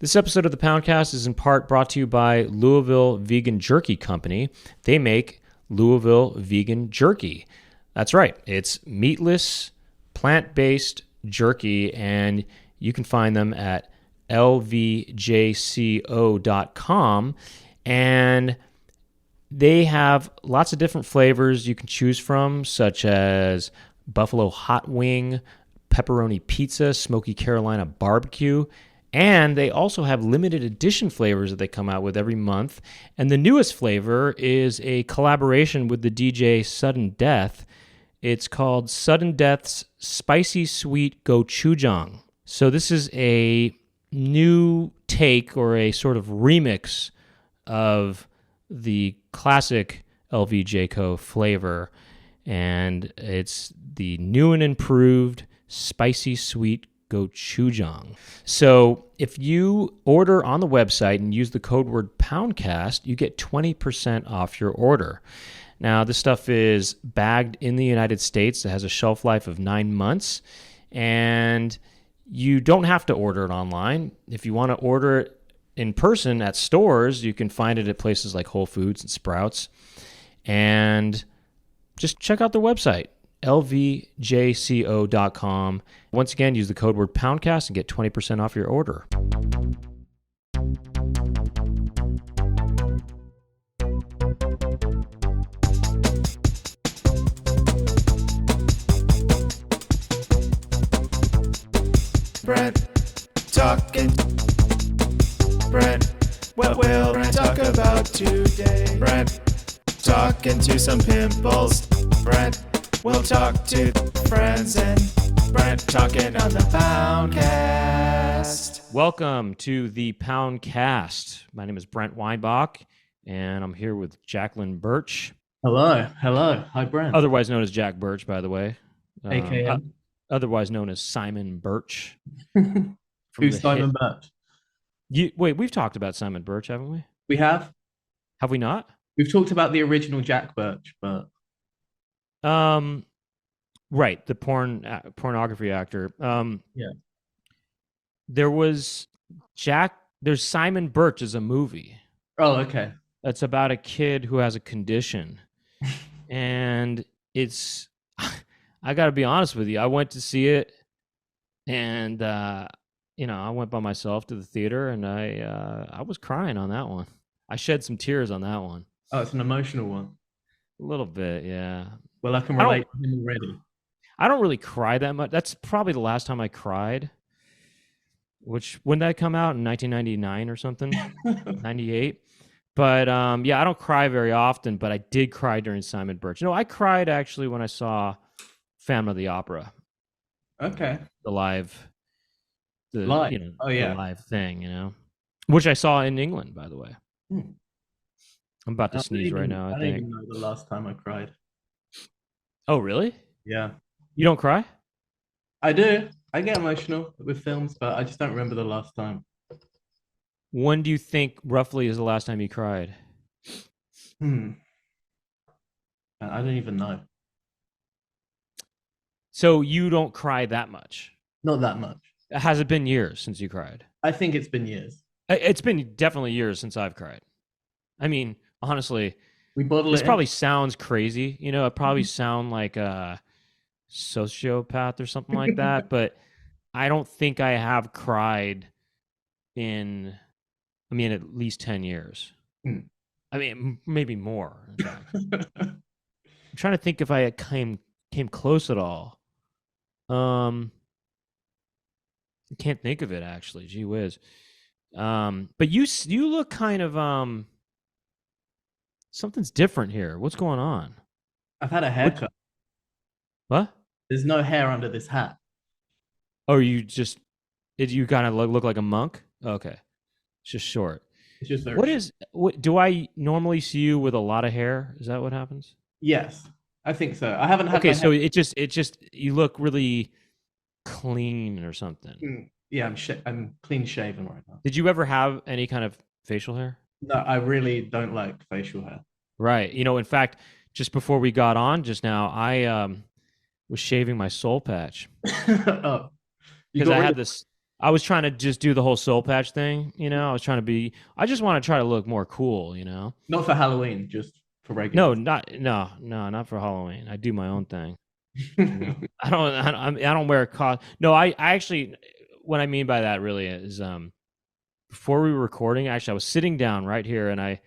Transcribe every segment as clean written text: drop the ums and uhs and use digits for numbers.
This episode of the Poundcast is in part brought to you by Louisville Vegan Jerky Company. They make Louisville Vegan Jerky. That's right. It's meatless, plant-based jerky, and you can find them at lvjco.com. And they have lots of different flavors you can choose from, such as buffalo hot wing, pepperoni pizza, smoky Carolina barbecue, and they also have limited edition flavors that they come out with every month. And the newest flavor is a collaboration with the DJ Sudden Death. It's called Sudden Death's Spicy Sweet Gochujang. So this is a new take or a sort of remix of the classic LVJCO flavor. And it's the new and improved Spicy Sweet Gochujang. So if you order on the website and use the code word Poundcast, you get 20% off your order. Now, this stuff is bagged in the United States. It has a shelf life of 9 months, and you don't have to order it online. If you want to order it in person at stores, you can find it at places like Whole Foods and Sprouts. And just check out their website, lvjco.com. Once again, use the code word Poundcast and get 20% off your order. Brent talking. Brent, what will Brent talk about today? Brent talking to some pimples. Brent will talk to friends, and Brent talking on the Poundcast. Welcome to the Poundcast. My name is Brent Weinbach, and I'm here with Jacqueline Birch. Hello. Hi, Brent. Otherwise known as Jack Birch, by the way. AKM. Otherwise known as Simon Birch. Who's Simon Birch? Wait, we've talked about Simon Birch, haven't we? We have. Have we not? We've talked about the original Jack Birch, but right, the pornography actor. Yeah. There was there's Simon Birch is a movie. Oh, okay. That's about a kid who has a condition. And it's I got to be honest with you. I went to see it, and I went by myself to the theater, and I was crying on that one. I shed some tears on that one. Oh, it's an emotional one. A little bit, yeah. Well, I can relate to him already. I don't really cry that much. That's probably the last time I cried. When did that come out? In 1999 or something? 98? But yeah, I don't cry very often, but I did cry during Simon Birch. I cried actually when I saw Phantom of the Opera. Okay. The live. Oh, yeah. The live thing, which I saw in England, by the way. I'm about to sneeze right now, I think. I don't even know the last time I cried. Oh, really? Yeah. You don't cry? I do. I get emotional with films, but I just don't remember the last time. When do you think roughly is the last time you cried? I don't even know. So you don't cry that much? Not that much. Has it been years since you cried? I think it's been years. It's been definitely years since I've cried. I mean, honestly, This probably sounds crazy. It probably sound like a sociopath or something like that, but I don't think I have cried in, at least 10 years. I mean, maybe more. I'm trying to think if I came close at all. I can't think of it, actually. Gee whiz. But you look kind of something's different here. What's going on? I've had a haircut. What? There's no hair under this hat. Oh, you kind of look like a monk? Okay. It's just short. It's just very do I normally see you with a lot of hair? Is that what happens? Yes, I think so. I haven't had so it just you look really clean or something. Yeah, I'm clean shaven right now. Did you ever have any kind of facial hair? No, I really don't like facial hair. Right. In fact, just before we got on just now, I was shaving my soul patch. Oh, because I I was trying to just do the whole soul patch thing, you know. I just want to try to look more cool, you know. Not for Halloween, just for No, regular. not for Halloween. I do my own thing, you know. I don't wear a costume. No, I actually, what I mean by that really is, before we were recording, actually, I was sitting down right here, and I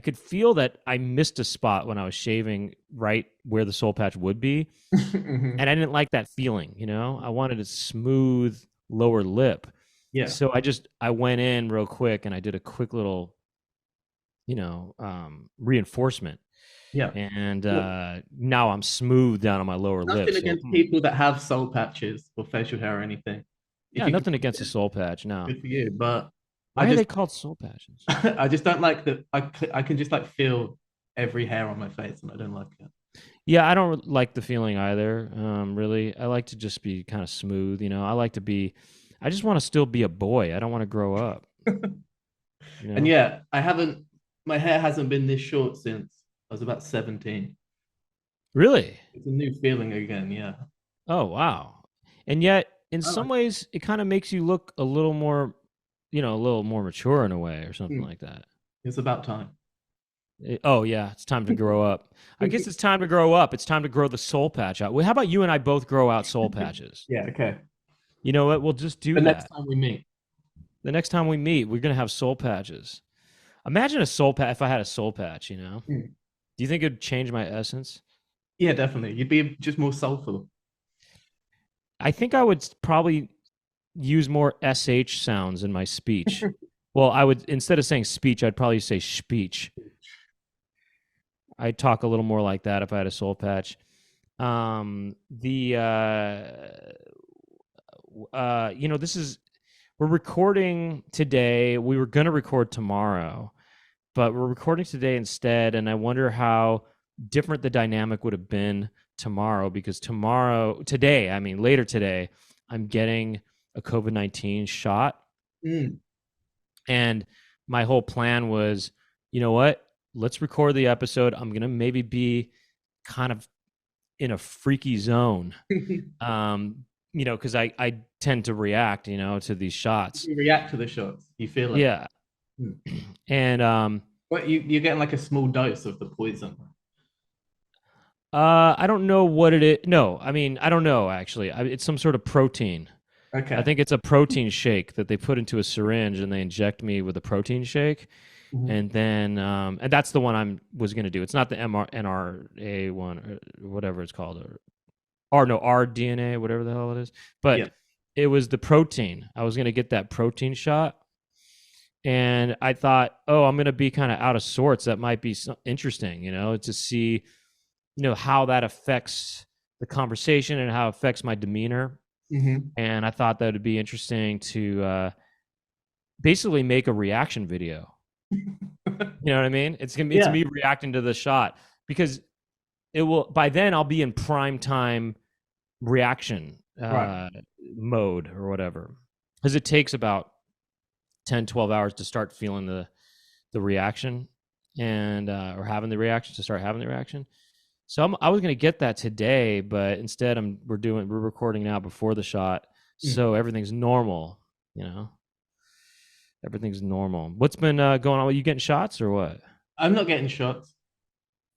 could feel that I missed a spot when I was shaving right where the soul patch would be, Mhm. and I didn't like that feeling, you know. I wanted a smooth lower lip. Yeah, So I went in real quick and I did a quick little, reinforcement, yeah. and Well, now I'm smooth down on my lower lip. nothing So against people that have soul patches or facial hair or anything. If yeah, you can, nothing against a soul patch. No, good for you. But I why are just they called soul patches? I just don't like that. I can just like feel every hair on my face, and I don't like it. Yeah, I don't like the feeling either. Really, I like to just be kind of smooth. You know, I just want to still be a boy. I don't want to grow up. You And know, yeah, I haven't. My hair hasn't been this short since I was about 17. really. It's a new feeling again. Yeah, Oh wow. And yet, in I some like ways, it kind of makes you look a little more, a little more mature in a way, or it. something like that. It's about time. Oh yeah, it's time to grow up. I guess it's time to grow up. It's time to grow the soul patch out. Well, how about you and I both grow out soul patches? Yeah, okay. You know what? We'll just do The next that. time we meet. The next time we meet, we're gonna have soul patches. Imagine a soul patch. If I had a soul patch, Mm. do you think it'd change my essence? Yeah, definitely. You'd be just more soulful. I think I would probably use more sh sounds in my speech. Well, I would, instead of saying speech, I'd probably say speech. I'd talk a little more like that if I had a soul patch. The this is we're recording today. We were gonna record tomorrow, but we're recording today instead, and I wonder how different the dynamic would have been tomorrow, because later today, I'm getting a COVID-19 shot, Mm. and my whole plan was, you know what? Let's record the episode. I'm gonna maybe be kind of in a freaky zone, because I tend to react, to these shots. You react to the shots. You feel it. Yeah, Mm. and But you're getting like a small dose of the poison. I don't know what it is. No, I mean, I don't know actually. It's some sort of protein. I Okay. think it's a protein shake that they put into a syringe and they inject me with a protein shake, Mhm. and then and that's the one was going to do. It's not the NRA one or whatever it's called, or no, rDNA, whatever the hell it is. But Yeah. it was the protein. I was going to get that protein shot, and I thought, oh, I'm going to be kind of out of sorts. That might be interesting, to see, how that affects the conversation and how it affects my demeanor. Hmm. And I thought that would be interesting to basically make a reaction video. You know what I mean? It's Yeah. me reacting to the shot, because it will, by then I'll be in prime time reaction Right. mode or whatever, because it takes about 10-12 hours to start feeling the reaction, and or having the reaction, to start having the reaction. So I was going to get that today, but instead we're recording now before the shot, Mm. so everything's normal. You know, everything's normal. What's been going on? Are you getting shots or what? I'm not getting shots.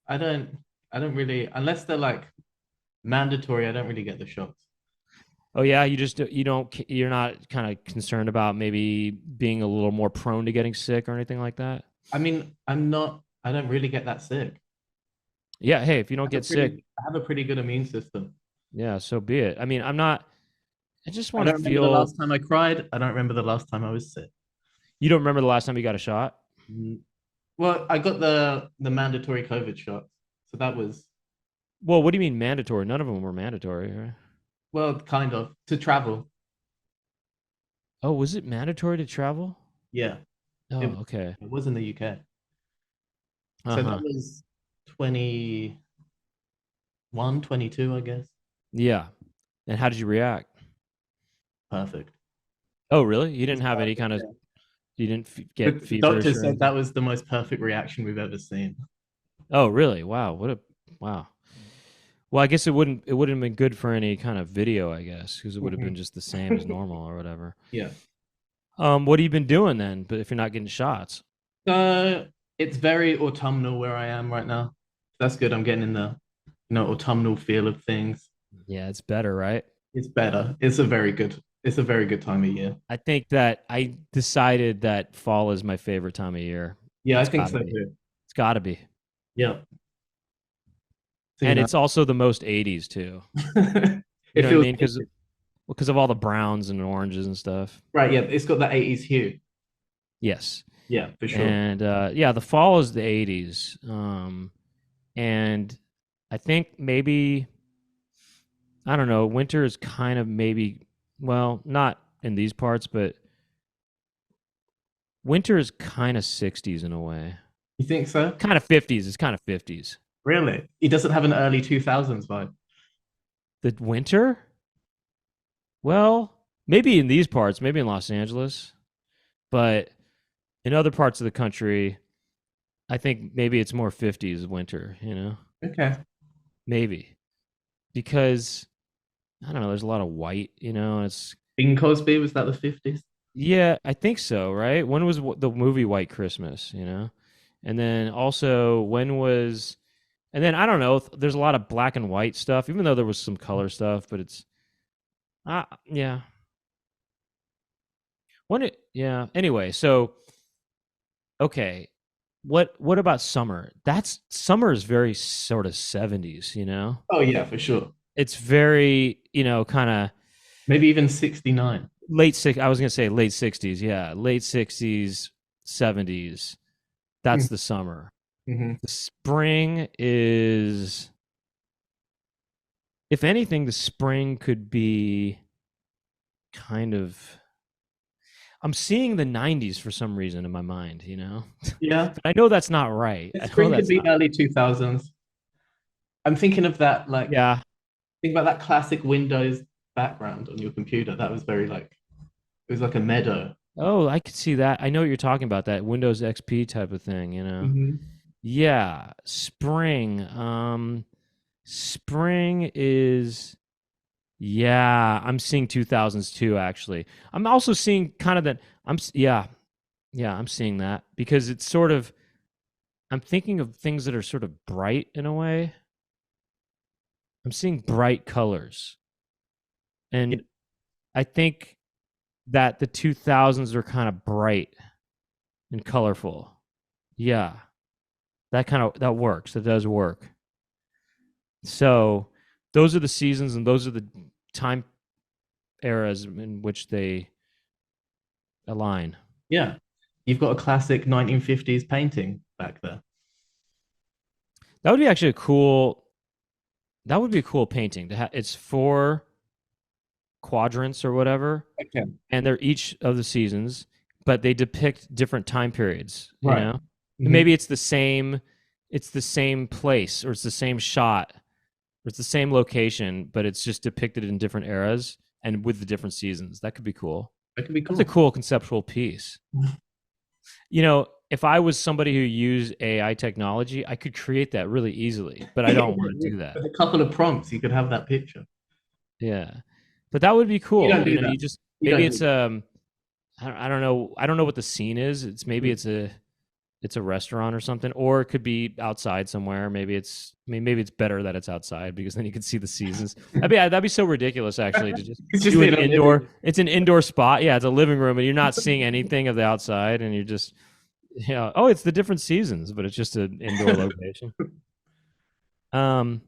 I don't. I don't really, unless they're like mandatory. I don't really get the shots. Oh yeah, you're not kind of concerned about maybe being a little more prone to getting sick or anything like that? I mean, I'm not. I don't really get that sick. Yeah, hey, if you don't get sick, I have a pretty good immune system. yeah, so be it. I mean, I just I want to don't remember the feel. last time I cried. I don't remember the last time I was sick. You don't remember the last time you got a shot? Mm. Well, I got the mandatory COVID shots, so that was Well, what do you mean mandatory? None of them were mandatory, right? well, kind of to travel. Oh, was it mandatory to travel? Yeah, it Oh, okay. it was in the UK. So that Uh-huh. was 21, 22, I guess. Yeah. And how did you react? Perfect. Oh, really? You It was didn't have any perfect, kind of, yeah. you didn't get The feverish doctor or said that anything? was the most perfect reaction we've ever seen. Oh, really? Wow. Wow. Well, I guess it wouldn't have been good for any kind of video, I guess, because it would have been Mhm. just the same as normal or whatever. Yeah. What have you been doing then? But if you're not getting shots, So it's very autumnal where I am right now. That's good. I'm getting in the autumnal feel of things. yeah, it's better, right? It's better. It's a very good time of year. I think that I decided that fall is my favorite time of year. Yeah, I It's think got to so be. too. It's got to be. Yeah. So And it's also the most 80s too. You it know what I feels mean? Because of all the browns and oranges and stuff. right. Yeah, it's got that 80s hue. Yes. Yeah, for sure. And yeah, the fall is the 80s. And I think maybe I don't know, winter is kind of maybe well, not in these parts, but winter is kind of 60s in a way. You think so? Kind of 50s. It's kind of 50s. Really? It doesn't have an early 2000s vibe. The winter? Well, maybe in these parts, maybe in Los Angeles, but in other parts of the country, I think maybe it's more 50s winter, you know? Okay. Maybe. Because I don't know, there's a lot of white, and it's Bing Cosby, was that the 50s? yeah, I think so, right? When was the movie White Christmas, And then also and then I don't know, there's a lot of black and white stuff, even though there was some color stuff, but it's yeah. Yeah. Anyway, so okay. What about summer? Summer is very sort of 70s, Oh yeah, for sure. It's very, kind of Maybe even 69. I was going to say late 60s, yeah. Late 60s, 70s. That's the summer. Mm-hmm. The spring is if anything the spring could be kind of I'm seeing the 90s for some reason in my mind, Yeah. But I know that's not right. I know Spring could that's be not. early 2000s. I'm thinking of that, like, Yeah. think about that classic Windows background on your computer. That was very like, it was like a meadow. Oh, I could see that. I know what you're talking about, that Windows XP type of thing. Mm-hmm. Yeah, spring. Spring is yeah, I'm seeing 2000s too actually. I'm also seeing kind of that yeah. Yeah, I'm seeing that because it's sort of I'm thinking of things that are sort of bright in a way. I'm seeing bright colors. Yeah. And I think that the 2000s are kind of bright and colorful. Yeah. That works. That does work. So, those are the seasons and those are the time eras in which they align. Yeah. You've got a classic 1950s painting back there. That would be actually that would be a cool painting to have. It's 4 quadrants or whatever, Okay. and they're each of the seasons, but they depict different time periods, Right. And Mm-hmm. maybe it's the same place or it's the same shot or it's the same location, but it's just depicted in different eras and with the different seasons. That could be cool. That could be That's a cool. cool conceptual piece. If I was somebody who used AI technology, I could create that really easily, but I don't want to do that. With a couple of prompts, you could have that picture. Yeah. But that would be You cool. don't do that. You just You maybe don't do it's that. I don't know. I don't know what the scene is. Maybe it's a restaurant or something, or it could be outside somewhere. Maybe it's better that it's outside because then you can see the seasons. That'd be so ridiculous actually to just It's just do an in a living indoor. room. It's an indoor spot. Yeah, it's a living room, and you're not seeing anything of the outside, and you're just oh, it's the different seasons, but it's just an indoor location. Um,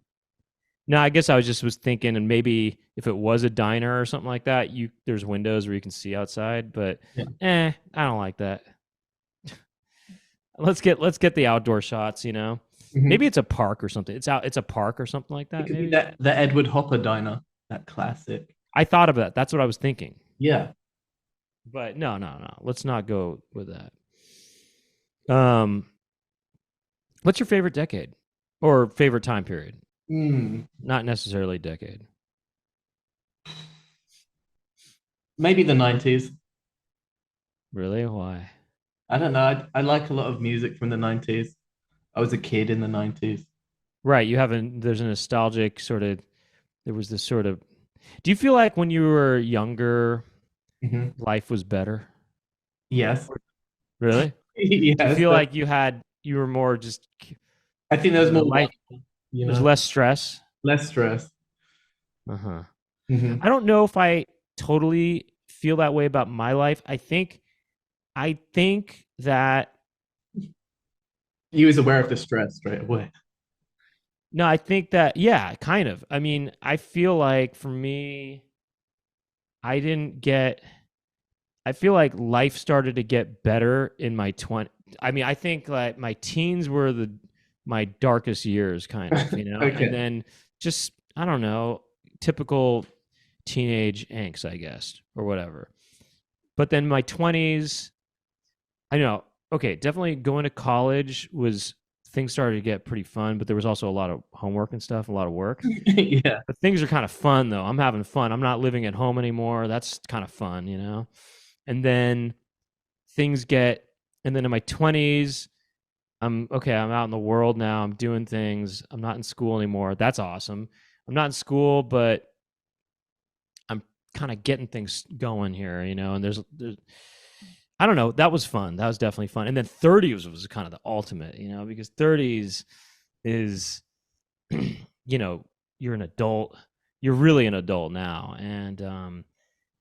no, I guess I was thinking, and maybe if it was a diner or something like that, there's windows where you can see outside, but Yeah. I don't like that. Let's get the outdoor shots. Maybe Mhm. it's a park or something. It's a park or something like It that. could be Maybe that the Edward Hopper diner, that classic. I thought of that. That's what I was thinking. Yeah. But no, no, no. Let's not go with that. What's your favorite decade or favorite time period? Hmm. Not necessarily decade. Maybe the 90s. Really? Why? I don't know. I like a lot of music from the 90s. I was a kid in the 90s. Right. There's a nostalgic sort of, there was this sort of, do you feel like when you were younger, Hmm. life was better? Yes. Really? Do you Yes. feel like you were more just, I think I there's don't know, more life, wonder, you there's know, less stress? less stress. Uh-huh. Hmm. I don't know if I totally feel that way about my life. I think that You was aware of the stress straight away. no, I think that yeah, kind of. I mean, I feel like for me, I didn't get I feel like life started to get better in my 20. I mean, I think like my teens were the my darkest years kind of, and Okay. then just I don't know, typical teenage angst, I guess, or whatever. But then my 20s, I know. Okay, definitely going to college was things started to get pretty fun, but there was also a lot of homework and stuff, a lot of work. Yeah. But things are kind of fun though. I'm having fun. I'm not living at home anymore. That's kind of fun. And then things get and then in my 20s, I'm okay, I'm out in the world now. I'm doing things. I'm not in school anymore. That's awesome. I'm not in school, but I'm kind of getting things going here, and there's I don't know. That was fun. That was definitely fun. And then 30s was kind of the ultimate, because 30s is, you know, you're an adult. You're really an adult now. And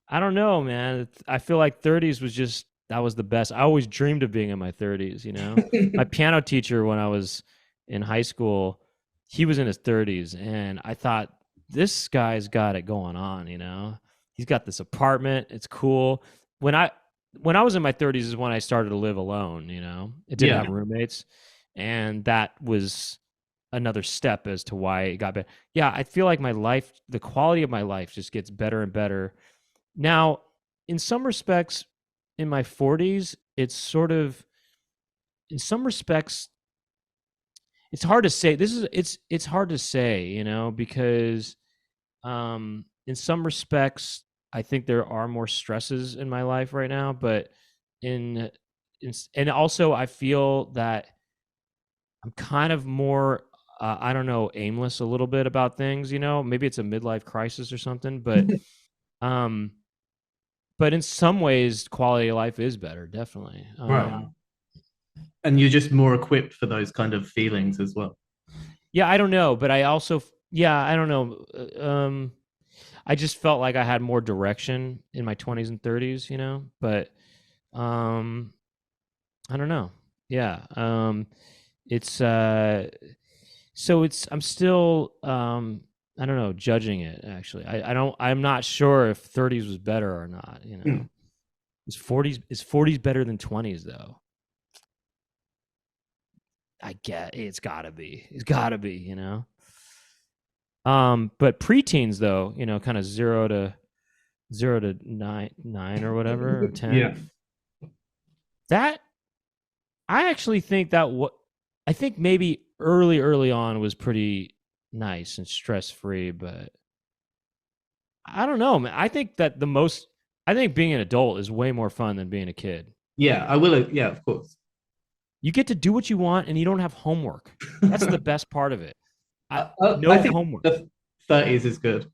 I don't know, man. I feel like 30s was just, that was the best. I always dreamed of being in my 30s. My piano teacher when I was in high school, he was in his 30s. And I thought, this guy's got it going on. He's got this apartment. It's cool. When I, when I was in my 30s is when I started to live alone. I didn't Yeah. have roommates. And that was another step as to why it got better. Yeah, I feel like my life, the quality of my life just gets better and better. Now, in some respects, in my 40s, it's sort of, in some respects, it's hard to say. It's hard to say, because in some respects, I think there are more stresses in my life right now, but in, and also I feel that I'm kind of more I don't know, aimless a little bit about things. Maybe it's a midlife crisis or something, um but in some ways quality of life is better, definitely. Right. And you're just more equipped for those kind of feelings as well. Yeah, I don't know, but I also yeah, I don't know. I just felt like I had more direction in my 20s and 30s, but um I don't know. Yeah. It's so it's I'm still I don't know, judging it actually. I'm not sure if 30s was better or not. Mm. Is 40s better than 20s though? I get it's got to be. It's got to be. But preteens though, kind of 0 to 9 or whatever or 10. Yeah. That I actually think that what I think maybe early on was pretty nice and stress free, but I don't know, man. I think being an adult is way more fun than being a kid. Yeah. I will. Yeah, of course. You get to do what you want and you don't have homework. That's the best part of it. I No think homework. the 30s is good.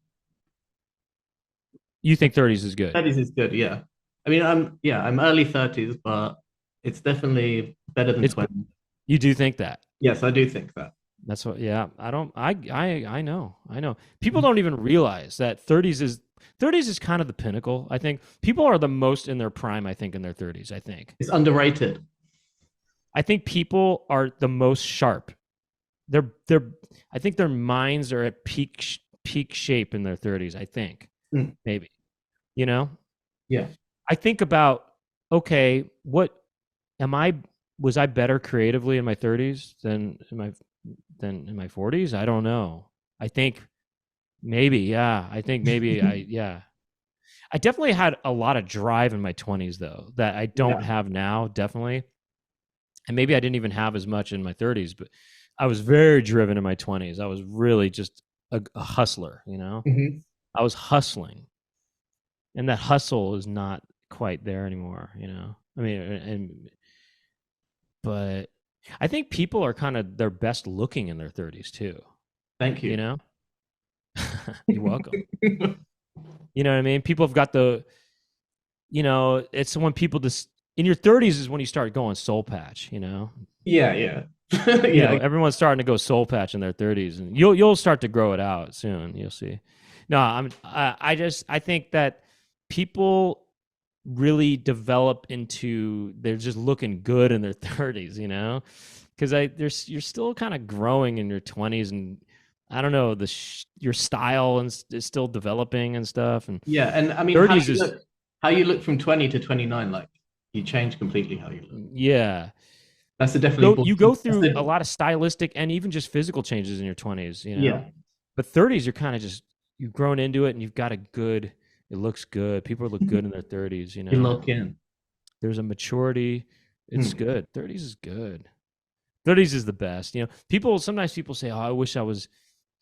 You think 30s is good? 30s is good. Yeah. I mean, I'm early 30s, but it's definitely better than It's 20. you do think that. Yes, I do think that. That's what yeah, I don't I know. I know. People don't even realize that 30s is kind of the pinnacle. I think people are the most in their prime I think in their 30s, I think. It's underrated. I think people are the most sharp. They're I think their minds are at peak shape in their 30s, I think. Mm. Maybe. You know? Yeah. I think about okay, what am I was I better creatively in my 30s than in my 40s? I don't know. I think maybe, yeah. I think maybe yeah. I definitely had a lot of drive in my 20s though that I don't Yeah. have now, definitely. And maybe I didn't even have as much in my 30s, but I was very driven in my 20s. I was really just a hustler. Hmm. I was hustling. And that hustle is not quite there anymore. I mean, but I think people are kind of their best looking in their 30s too. Thank You you. know, you're welcome. You know what I mean? People have got the, it's when people just in your 30s is when you start going soul patch. Yeah, yeah. Yeah. Everyone's starting to go soul patch in their 30s, and you'll start to grow it out soon. You'll see. No, I think that people really develop into they're just looking good in their 30s, because you're still kind of growing in your 20s, and I don't know your style is still developing and stuff, and Yeah, and I mean, 30s is how you look from 20 to 29, like you change completely how you look. yeah. That's a definitely You go that's through a lot of stylistic and even just physical changes in your 20s, yeah, but 30s you're kind of just you've grown into it and you've got it looks good. People look good in their 30s, you lock in. There's a maturity. It's Hmm. good. 30s is good. 30s is the best. Sometimes people say, "Oh, I wish I was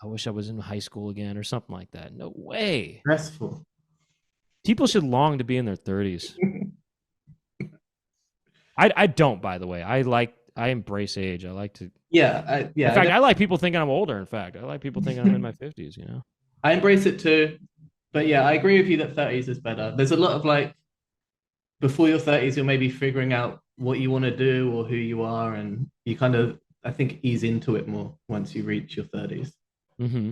in high school again," or something like that. No way. Stressful. People should long to be in their 30s. I don't, by the way. I embrace age. I like to. Yeah, In fact, I like people thinking I'm older. In fact, I like people thinking I'm in my 50s. I embrace it too. But yeah, I agree with you that 30s is better. There's a lot of like before your 30s, you're maybe figuring out what you want to do or who you are, and you kind of, I think, ease into it more once you reach your 30s. Mm-hmm.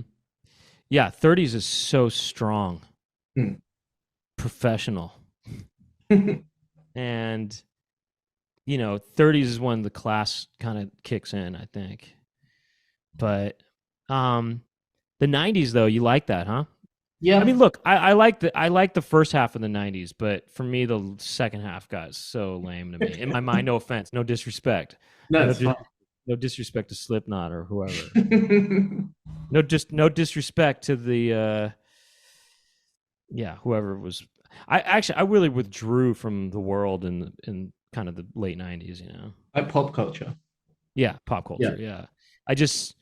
Yeah, 30s is so strong, Hmm. professional, and 30s is when the class kind of kicks in, I think. But the 90s though, you like that, huh? I Yeah, mean, look, I like the first half of the 90s, but for me the second half got so lame to me. In my mind, no offense, no disrespect. no, No it's fine. no disrespect to Slipknot or whoever. No disrespect to the whoever was. I really withdrew from the world in kind of the late 90s, Like pop culture. Yeah, pop Yeah. culture, yeah. I just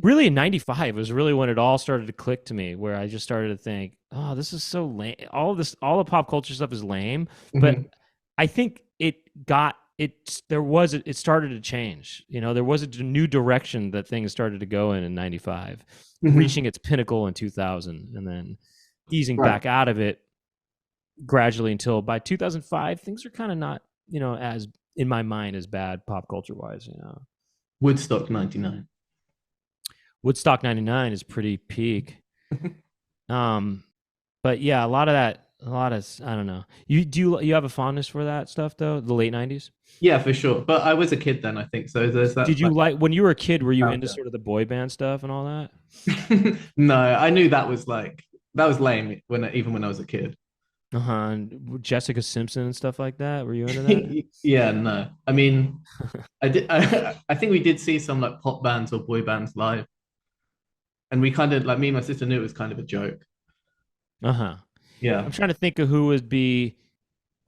really in 95 was really when it all started to click to me, where I just started to think, oh, this is so lame. All the pop culture stuff is lame, but Mhm. I think it started to change. There was a new direction that things started to go in 95, Mhm. reaching its pinnacle in 2000, and then easing Right. back out of it gradually until by 2005 things are kind of not, as in my mind as bad pop culture wise. Woodstock 99. Woodstock 99 is pretty peak. Um, but yeah, a lot of I don't know. You have a fondness for that stuff though, the late 90s? Yeah, for sure. But I was a kid then, I think. So there's that Did you like like when you were a kid, were you into nostalgia. sort of the boy band stuff and all that? No, I knew that was lame even when I was a kid. Uh-huh. And Jessica Simpson and stuff like that. Were you into that? Yeah, no. I mean, I did. I think we did see some like pop bands or boy bands live, and we kind of like me and my sister knew it was kind of a joke. Uh-huh. Yeah, I'm trying to think of who would be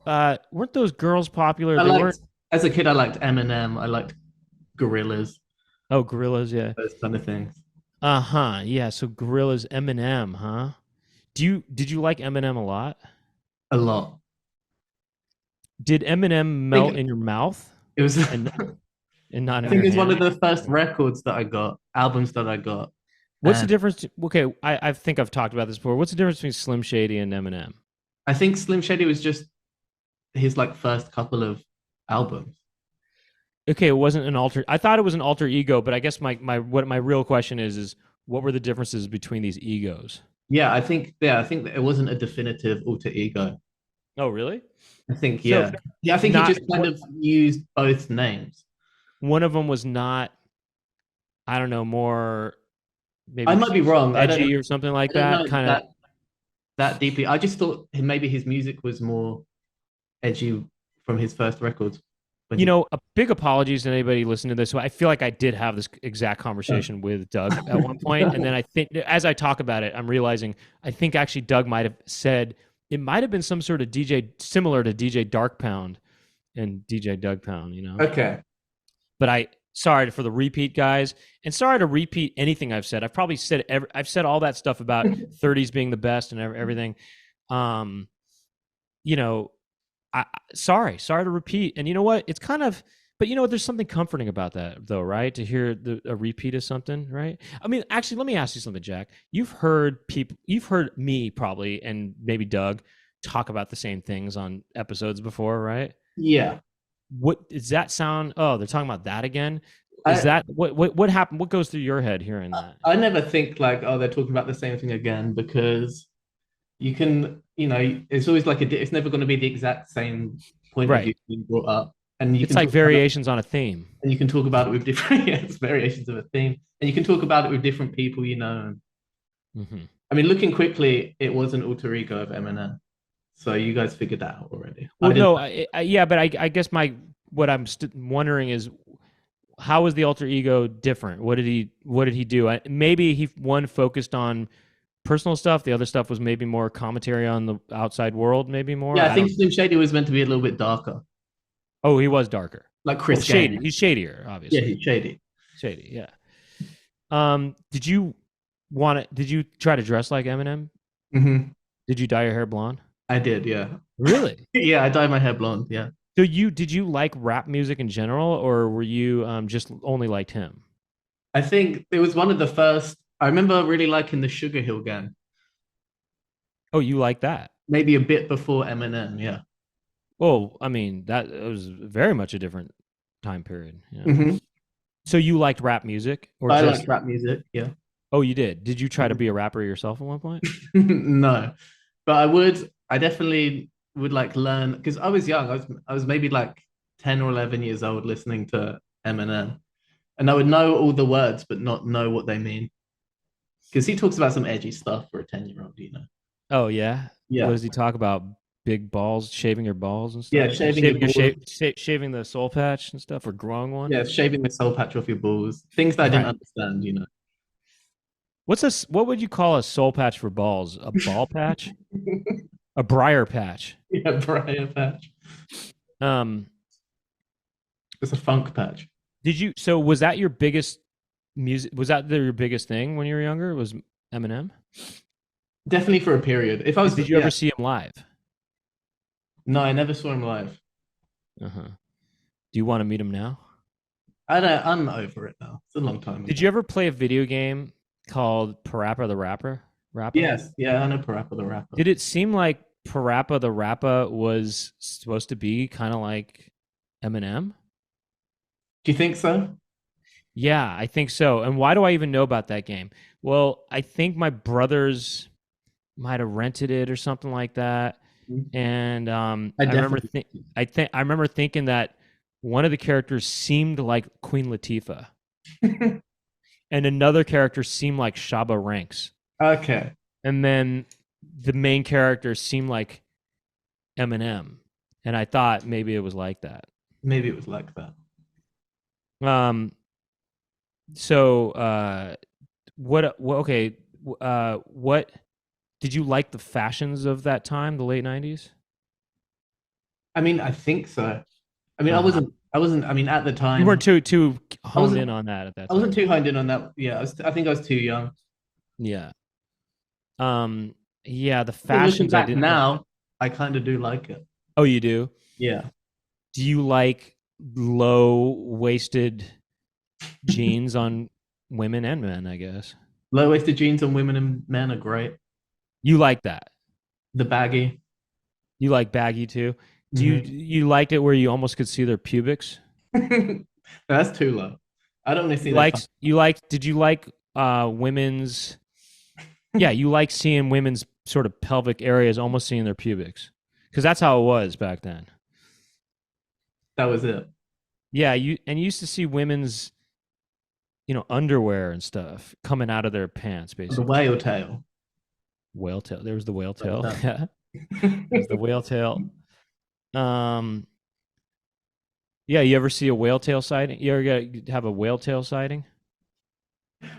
weren't those girls popular? I They liked weren't. as a kid. I liked Eminem. I liked Gorillaz, Oh, Gorillas, yeah. those kind of things. Uh-huh. Yeah, so Gorillas, Eminem, huh? Did you like Eminem a lot? A lot. Did Eminem I melt think in your mouth it was. and and not I in think your it was one hand? of the first records that I got, albums that I got, What's the and difference? Okay, I think I've talked about this before. What's the difference between Slim Shady and Eminem? I think Slim Shady was just his like first couple of albums. Okay, it wasn't an alter. I thought it was an alter ego, but I guess my real question is what were the differences between these egos? I think that it wasn't a definitive alter ego. Oh, really? I think So yeah, I think he not just kind of used both names. one of them was not. I don't know, more I maybe might be wrong. edgy or something like I don't that. know Kind of. that deeply. I just thought maybe his music was more edgy from his first records. When he, A big apologies to anybody listening to this. I feel like I did have this exact conversation with Doug at one point, and then I think as I talk about it, I'm realizing I think actually Doug might have said it might have been some sort of DJ similar to DJ Dark Pound and DJ Doug Pound. okay, But sorry for the repeat, guys, and sorry to repeat anything I've said. I've said all that stuff about 30s being the best and everything. Um, you know, sorry to repeat. And you know what? It's kind of But you know what? There's something comforting about that, though, right? To hear a repeat of something, right? I mean, actually, let me ask you something, Jack. You've heard me probably, and maybe Doug, talk about the same things on episodes before, right? Yeah. What does that sound? Oh, they're talking about that again. Is I that what happened? What goes through your head hearing that? I never think like, oh, they're talking about the same thing again because you can, it's always like it's never going to be the exact same point of Right. view being brought up, and It's like variations on a theme. you can talk about it with different yes, variations of a theme, and you can talk about it with different people, Hmm. I mean, looking quickly, it was an alter ego of Eminem, so you guys figured that out already. I Well, didn't. no, yeah, but I guess what I'm wondering is how was the alter ego different? What did he do? Maybe one focused on personal stuff. The other stuff was maybe more commentary on the outside world. Maybe more. Yeah, I I think don't. Slim Shady was meant to be a little bit darker, Oh, he was darker. like Well, Chris shady. Gaines. He's shadier, Yeah, obviously. he's shady. Shady. Yeah. Did you Did you try to dress like Eminem? Hmm. Did you dye your hair blonde? I did, yeah. Really? Yeah, I dyed my hair blonde. Yeah. So did you like rap music in general, or were you just only liked him? I think it was one of the first. I remember really liking the Sugar Hill Gang, Oh, you like that? maybe a bit before Eminem. Yeah. Well, I mean that was very much a different time period. Yeah. Hmm. So you liked rap music, or I just? like rap music. Yeah. Oh, you did. Did you try to Mhm. be a rapper yourself at one point? No, but I would. I definitely would like learn because I was young. I was maybe like 10 or 11 years old listening to Eminem, and I would know all the words but not know what they mean because he talks about some edgy stuff for a 10-year-old. Oh yeah. What Yeah. does he talk about? Big balls, shaving your balls and Yeah, stuff. shaving your balls. Shaving the soul patch and stuff, or growing one. Yeah, shaving the soul patch off your balls. Things that I didn't Right. understand. What would you call a soul patch for balls? A ball patch? A briar patch? Yeah, Briar patch. Um, It's a funk patch. so was that your biggest music? Was that your biggest thing when you were younger? Was Eminem? Definitely for a period. If I was, Did you yeah. ever see him live? No, I never saw him live. Uh-huh. Do you want to meet him now? I don't. I'm over it now. It's a long time Did ago. you ever play a video game called Parappa the Rapper? Rappa? Yes, yeah, I know Parappa the Rapper. Did it seem like Parappa the Rapper was supposed to be kind of like Eminem? Do you think so? Yeah, I think so. And why do I even know about that game? Well, I think my brothers might have rented it or something like that. And I I remember definitely. I remember thinking that one of the characters seemed like Queen Latifah, and another character seemed like Shaba Ranks, Okay, and then the main character seemed like Eminem, and I thought maybe it was like that. maybe it was like that. Um. So, okay. What did you like the fashions of that time, the late '90s? I mean, I think so. I mean, I Uh-huh. wasn't. I wasn't. I mean, at the You weren't time, too I honed in wasn't. on that at that I wasn't time. too honed in on that. Yeah, I think I was too young. Yeah. Um. Yeah, the I think looking fashions I back didn't know. now, I kind of do like it. Oh, you do? Yeah. Do you like low waisted jeans on women and men? I guess Low waisted jeans on women and men are great. you like that. The baggy. You like baggy too. Do Mhm. you liked it where you almost could see their pubics? That's too low. I don't want to see You that. liked you liked did you like women's yeah, you like seeing women's sort of pelvic areas almost seeing their pubics. Because that's how it was back then. That was it. Yeah, you used to see women's, underwear and stuff coming out of their pants, The basically. whale tail. Whale tail. There was the whale tail. Like Yeah. There's the whale tail. Um yeah, you ever see a whale tail sighting? You ever have a whale tail sighting?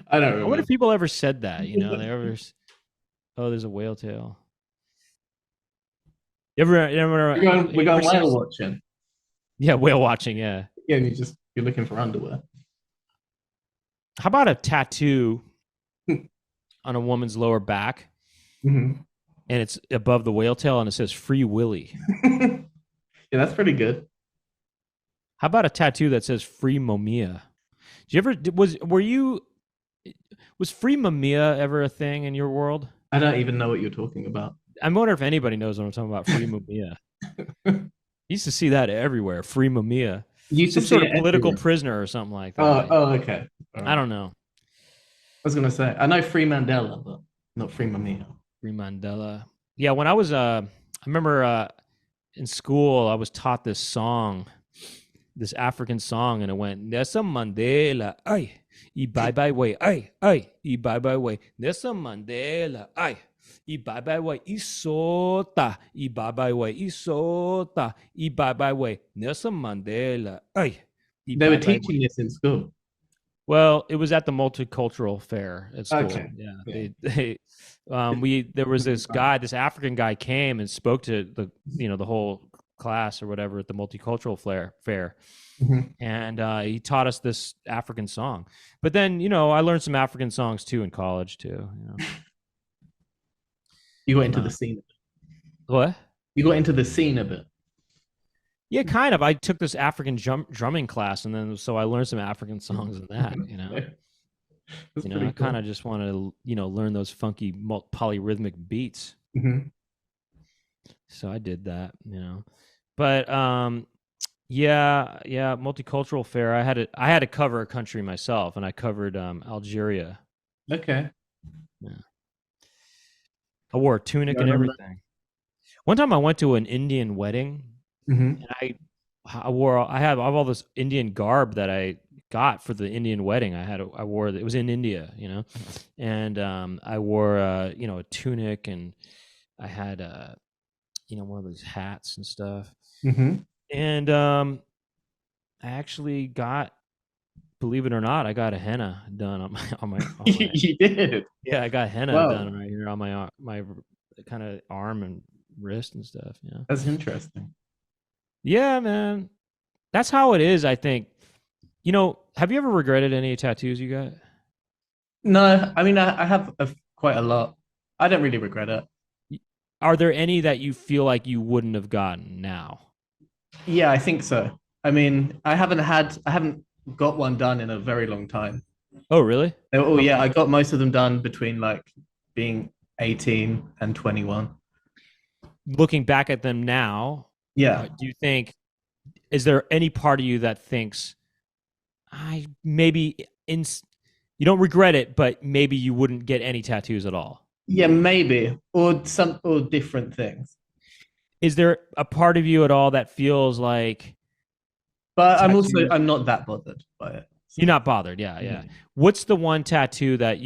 I don't I wonder remember. if people ever said that, they ever oh, there's a whale tail. We're going, You we're ever going seen whale watching. yeah, whale watching, yeah. Yeah, and you're looking for underwear. How about a tattoo on a woman's lower back Mhm. and it's above the whale tail and it says Free Willy? Yeah, that's pretty good. How about a tattoo that says "Free Momia"? Did you ever was Free Momia ever a thing in your world? I don't even know what you're talking about. I wonder if anybody knows what I'm talking about. Free Momia. Used to see that everywhere. Free Mamiya. You used to Some see sort of it political everywhere. prisoner or something like Oh, that. oh, okay. All I right. don't know. I was gonna say I know Free Mandela, but not Free Mamia. Free Mandela. Yeah, when I was I remember in school I was taught this song, this African song, and it went Nelson Mandela, ay, e bye bye way, ay, e bye bye way, Nelson Mandela, ay, e bye bye way, isota, e bye bye way, isota, e bye bye way, Nelson Mandela, ay, e They were bye bye way. teaching this in school. Well, it was at the multicultural fair at school. Okay. Yeah, Yeah. there was this guy, this African guy came and spoke to the whole class or whatever at the multicultural fair, Mhm. and he taught us this African song. But then I learned some African songs too in college too. You got into the Uh, scene. what? You got into the scene a bit. Yeah, kind of. I took this African drumming class, and then so I learned some African songs in that. That's I pretty kind cool. of just wanted to learn those funky polyrhythmic beats. Mhm. So I did that. But yeah, multicultural fair. I had to cover a country myself, and I covered Algeria. Okay. Yeah. I wore a tunic Yeah, I and remember. everything. One time I went to an Indian wedding, Mhm. and I have all this Indian garb that I got for the Indian wedding. I wore it was in India, and I wore a tunic, and I had one of those hats and stuff. Mhm. And I actually got, believe it or not, I got a henna done on my You did. yeah, I got henna Wow. done right here on my kind of arm and wrist and stuff. That's interesting. Yeah, man. That's how it is, I think. Have you ever regretted any tattoos you got? No, I mean I have quite a lot. I don't really regret it. Are there any that you feel like you wouldn't have gotten now? Yeah, I think so. I mean, I haven't got one done in a very long time. Oh, really? Oh yeah, I got most of them done between like being 18 and 21. Looking back at them now, Yeah. do you think, is there any part of you that thinks I maybe in you don't regret it, but maybe you wouldn't get any tattoos at all? Yeah, maybe. Or different things. Is there a part of you at all that feels like But tattoos? I'm not that bothered by it. So, You're not bothered. Yeah, yeah. mhm. What's the one tattoo that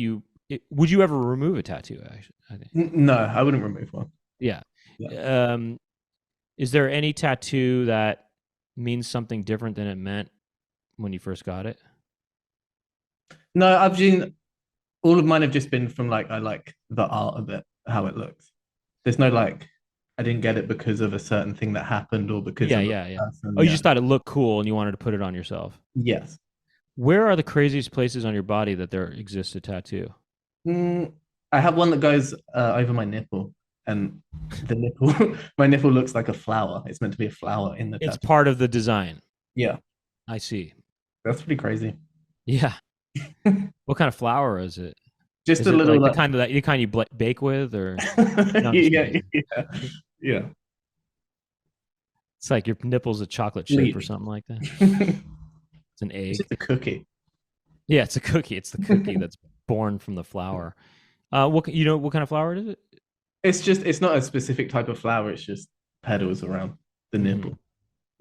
would you ever remove a tattoo? Actually, I think. No, I wouldn't remove one. Yeah. Yeah. Um, is there any tattoo that means something different than it meant when you first got it? No, I've seen all of mine have just been from like I like the art of it, how it looks. There's no like I didn't get it because of a certain thing that happened or because Yeah, of yeah, a yeah. person. Oh, you Yeah. just thought it looked cool and you wanted to put it on yourself. Yes. Where are the craziest places on your body that there exists a tattoo? Mm, I have one that goes over my nipple, and the nipple, my nipple looks like a flower. It's meant to be a flower in the It's tattoo. part of the design. Yeah, I see. that's pretty crazy. Yeah. What kind of flower is it? Just Is a it little like the like, kind you bake with, or no? I'm just yeah, kidding. yeah, yeah. It's like your nipple's a chocolate chip or Bleeding. something like that. It's It's an egg. just a cookie. Yeah, it's a cookie. It's the cookie that's born from the flower. What kind of flower is it? It's not a specific type of flower. It's just petals around the Mm-hmm. nipple.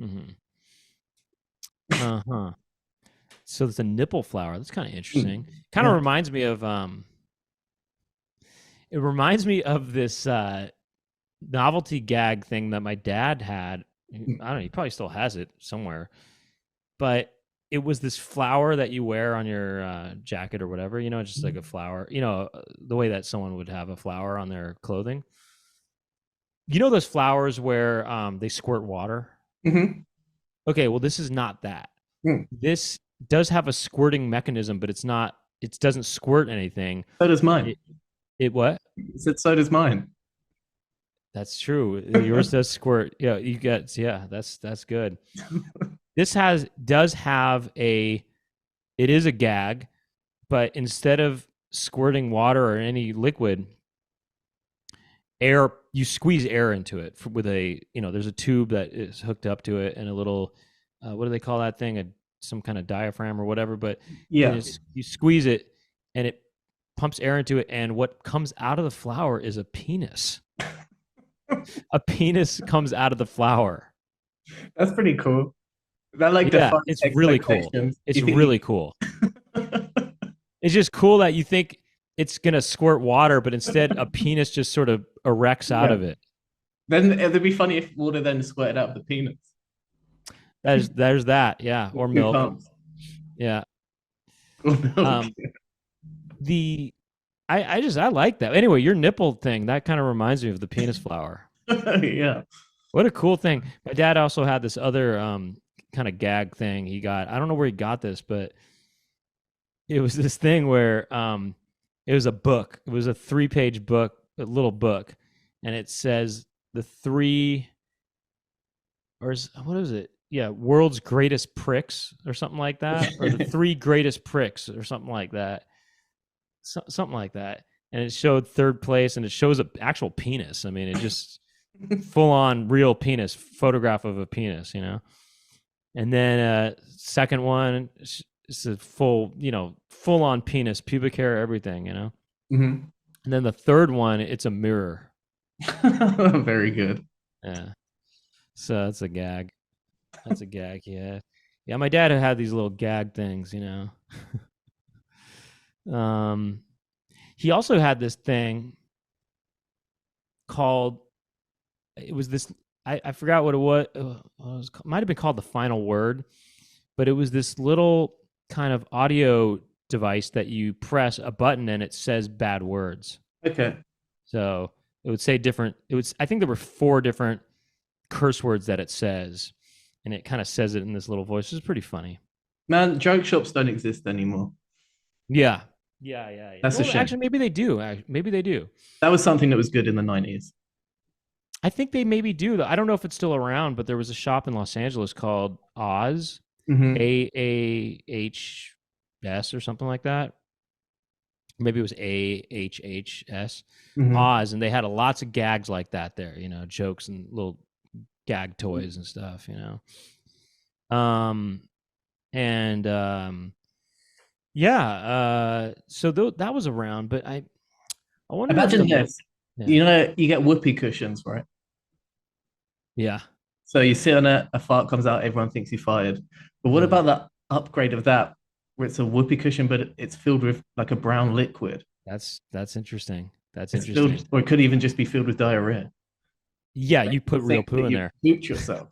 Mm-hmm. Uh-huh. So it's a nipple flower. That's kind of interesting. Kind of Yeah. reminds me of it reminds me of this novelty gag thing that my dad had. I don't know, he probably still has it somewhere. But it was this flower that you wear on your jacket or whatever, just like a flower, the way that someone would have a flower on their clothing. Those flowers where they squirt water? Mhm. Okay, well, this is not that. Mm. This does have a squirting mechanism, but it doesn't squirt anything. So does mine. It what? It said so does mine. That's true. Yours does squirt. Yeah, that's good. This does have a. It is a gag, but instead of squirting water or any liquid, air, you squeeze air into it with a, there's a tube that is hooked up to it and a little, what do they call that thing? Some kind of diaphragm or whatever. But Yeah. you squeeze it and it pumps air into it, and what comes out of the flower is a penis. A penis comes out of the flower. That's pretty cool. That like Yeah, defines it's really cool. expectations. It's really cool. It's just cool that you think it's gonna squirt water, but instead a penis just sort of erects out of it. Then it'd be funny if water then squirted out of the penis. There's that, yeah, or milk, Pumps. yeah. Or milk. I like that. Anyway, your nipple thing, that kind of reminds me of the penis flower. Yeah. What a cool thing. My dad also had this other kind of gag thing he got. I don't know where he got this, but it was this thing where it was a book. It was a 3-page book, a little book, and it says the three, or what is it? Yeah, world's greatest pricks or something like that, or the 3 greatest pricks or something like that. Something like that. And it showed 3rd place, and it shows an actual penis. I mean, it just full on real penis, photograph of a penis, And then second one is a full on penis, pubic hair, everything, Mm-hmm. And then the 3rd one, it's a mirror. Very good. Yeah. So that's a gag. That's a gag, yeah. Yeah, my dad had these little gag things, He also had this thing called, it was this, I forgot what it was, might have been called the final word, but it was this little kind of audio device that you press a button and it says bad words. Okay. So it would say different, I think there were 4 different curse words that it says, and it kind of says it in this little voice. It's pretty funny. Man, joke shops don't exist anymore. Yeah. That's a shame. Actually, maybe they do. That was something that was good in the 90s. I think they maybe do. I don't know if it's still around, but there was a shop in Los Angeles called Oz, AAHS or something like that. Maybe it was AHHS, Oz, and they had lots of gags like that there, jokes and little gag toys and stuff, so that was around, but I wonder. Imagine this. Yeah. You get whoopee cushions, right? Yeah. So you sit on it, a fart comes out, everyone thinks you fired. But what about the upgrade of that, where it's a whoopee cushion, but it's filled with like a brown liquid? That's interesting. Or it could even just be filled with diarrhea. Yeah, you put real poo in there. Pooped yourself.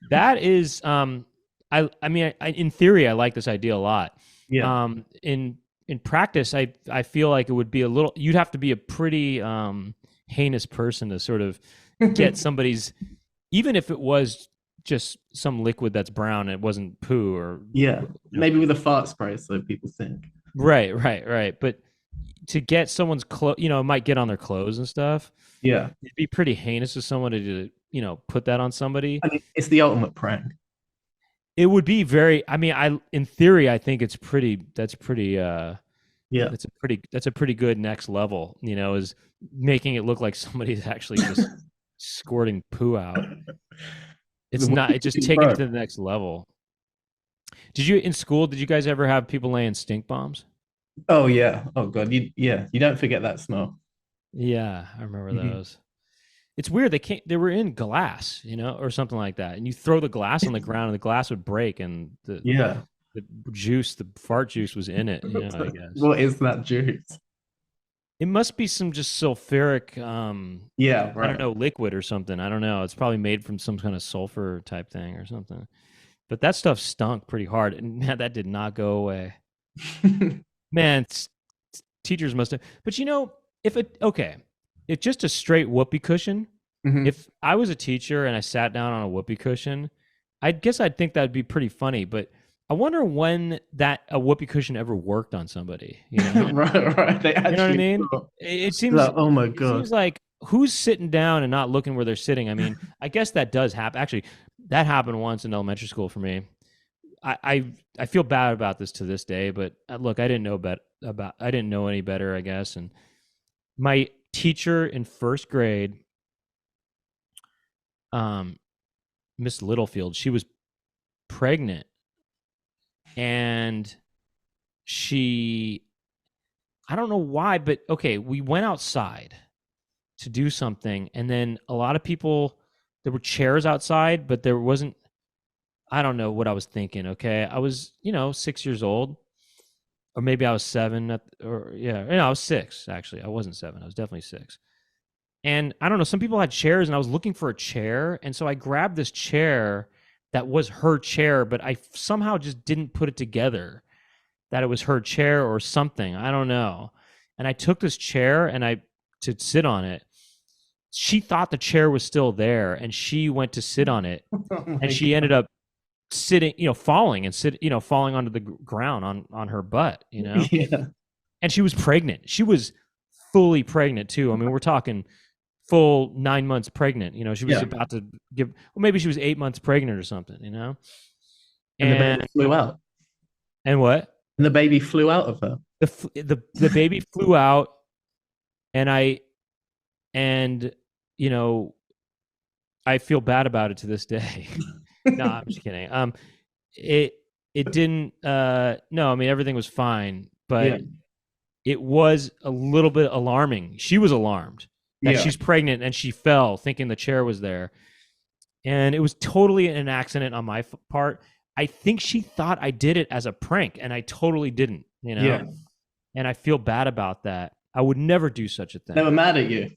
That is, I mean, in theory, I like this idea a lot. Yeah. In practice, I feel like it would be you'd have to be a pretty heinous person to sort of get somebody's, even if it was just some liquid that's brown and it wasn't poo or maybe with a fart spray, so people think. Right. But to get someone's clothes, it might get on their clothes and stuff. Yeah, it'd be pretty heinous of someone to put that on somebody. I mean, it's the ultimate prank. It would be very. I mean, in theory, I think it's pretty. That's pretty. That's a pretty good next level. Is making it look like somebody's actually just squirting poo out. It's not. It's just taking it to the next level. In school? Did you guys ever have people laying stink bombs? Oh yeah. Oh god. You don't forget that smell. Yeah, I remember those. It's weird. They were in glass, or something like that. And you throw the glass on the ground and the glass would break, and the fart juice was in it, I guess. What is that juice? It must be some just sulfuric I don't know, liquid or something. I don't know. It's probably made from some kind of sulfur type thing or something. But that stuff stunk pretty hard, and man, that did not go away. Man, teachers must have. But if just a straight whoopee cushion, if I was a teacher and I sat down on a whoopee cushion, I guess I'd think that'd be pretty funny. But I wonder when a whoopee cushion ever worked on somebody. Right. They actually, you know what I mean? It seems like, oh my god. It seems like who's sitting down and not looking where they're sitting. I mean, I guess that does happen. Actually, that happened once in elementary school for me. I feel bad about this to this day, but look, I didn't know any better, I guess. And my teacher in first grade, um, Miss Littlefield, she was pregnant, and she, I don't know why, but okay, we went outside to do something, and then a lot of people, there were chairs outside, but there wasn't. I don't know what I was thinking. Okay, I was 6 years old, or maybe I was seven, or yeah, I was six actually. I wasn't seven. I was definitely six. And I don't know. Some people had chairs, and I was looking for a chair, and so I grabbed this chair that was her chair, but I somehow just didn't put it together that it was her chair or something. I don't know. And I took this chair and to sit on it. She thought the chair was still there, and she went to sit on it, Oh my and she ended up sitting, falling and falling onto the ground on her butt, Yeah. And she was pregnant. She was fully pregnant too. I mean, we're talking full 9 months pregnant. She was Yeah. about to give, well, maybe she was 8 months pregnant or something, And the baby flew out. And what? And the baby flew out of her. The baby flew out, and and you know I feel bad about it to this day. No, I'm just kidding. It didn't. No, I mean everything was fine, but Yeah. it was a little bit alarming. She was alarmed that Yeah. she's pregnant, and she fell thinking the chair was there, and it was totally an accident on my part. I think she thought I did it as a prank, and I totally didn't. Yeah. And I feel bad about that. I would never do such a thing. They were mad at you.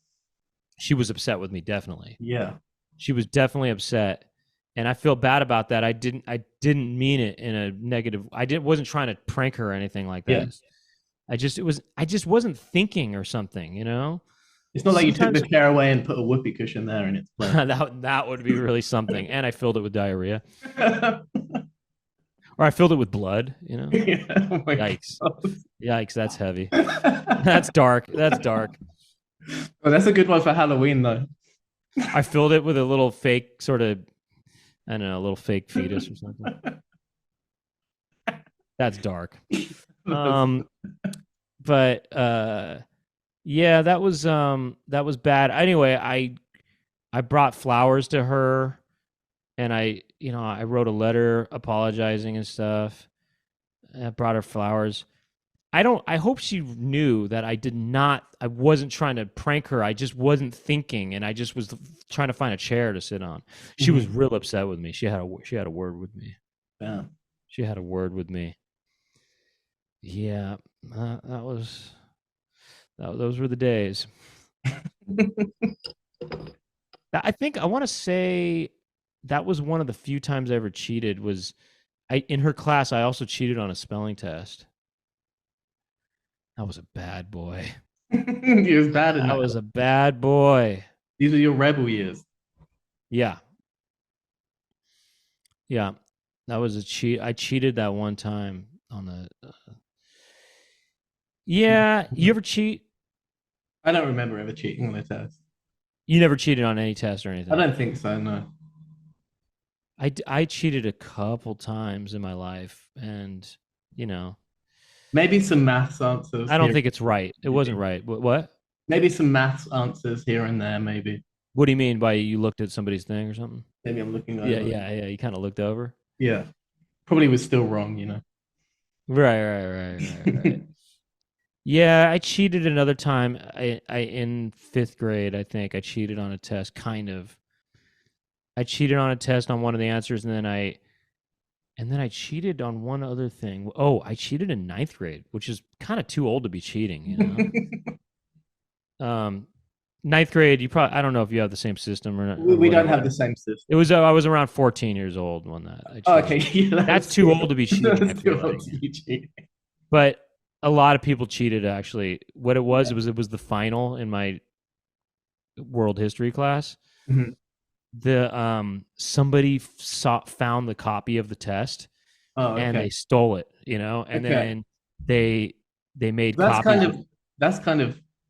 She was upset with me, definitely. Yeah. She was definitely upset, and I feel bad about that. I didn't mean it in a negative. Wasn't trying to prank her or anything like that. Yeah. I just wasn't thinking or something, It's not like you took Sometimes- the chair away and put a whoopee cushion there in its place. that would be really something. And I filled it with diarrhea, or I filled it with blood. Yeah. Oh my Yikes! God. Yikes! That's heavy. That's dark. That's dark. Well, that's a good one for Halloween, though. I filled it with a little fake sort of, I don't know, a little fake fetus or something. That's dark. But yeah, that was bad. Anyway, I brought flowers to her, and I wrote a letter apologizing and stuff. I brought her flowers. I hope she knew that I wasn't trying to prank her. I just wasn't thinking, and I just was trying to find a chair to sit on. She was real upset with me. She had a word with me. Yeah. She had a word with me. Yeah, those were the days. I think I want to say that was one of the few times I ever cheated. In her class, I also cheated on a spelling test. I was a bad boy. He was bad enough. I was a bad boy. These are your rebel years. Yeah. Yeah. That was a cheat. I cheated that one time on the. Yeah. You ever cheat? I don't remember ever cheating on a test. You never cheated on any test or anything? I don't think so, no. I cheated a couple times in my life, and Maybe some maths answers. I don't here. think it's right. It wasn't right. What? Maybe some maths answers here and there, maybe. What do you mean by you looked at somebody's thing or something? Maybe I'm looking over. Yeah. You kind of looked over. Yeah. Probably was still wrong, Right. Yeah, I cheated another time. I in fifth grade, I think I cheated on a test. Kind of. I cheated on a test on one of the answers, and then I cheated on one other thing. Oh, I cheated in ninth grade, which is kind of too old to be cheating, Ninth grade, I don't know if you have the same system or not. We don't have the same system. It was I was around 14 years old when that. I cheated. Oh, okay. Yeah, that's too old to be cheating. That's too old to be cheating. But a lot of people cheated. Actually, what it was the final in my world history class. Mm-hmm. Somebody found the copy of the test, and they stole it. And then they made copies.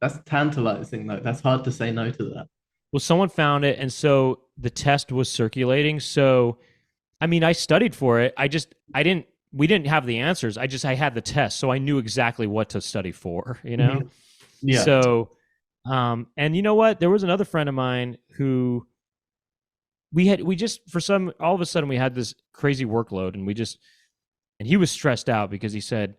That's tantalizing though. That's hard to say no to that. Well, someone found it, and so the test was circulating. So, I mean, I studied for it. I didn't. We didn't have the answers. I had the test, so I knew exactly what to study for. You know. Mhm. Yeah. So, and you know what? There was another friend of mine who we just for some all of a sudden we had this crazy workload, and and he was stressed out because he said,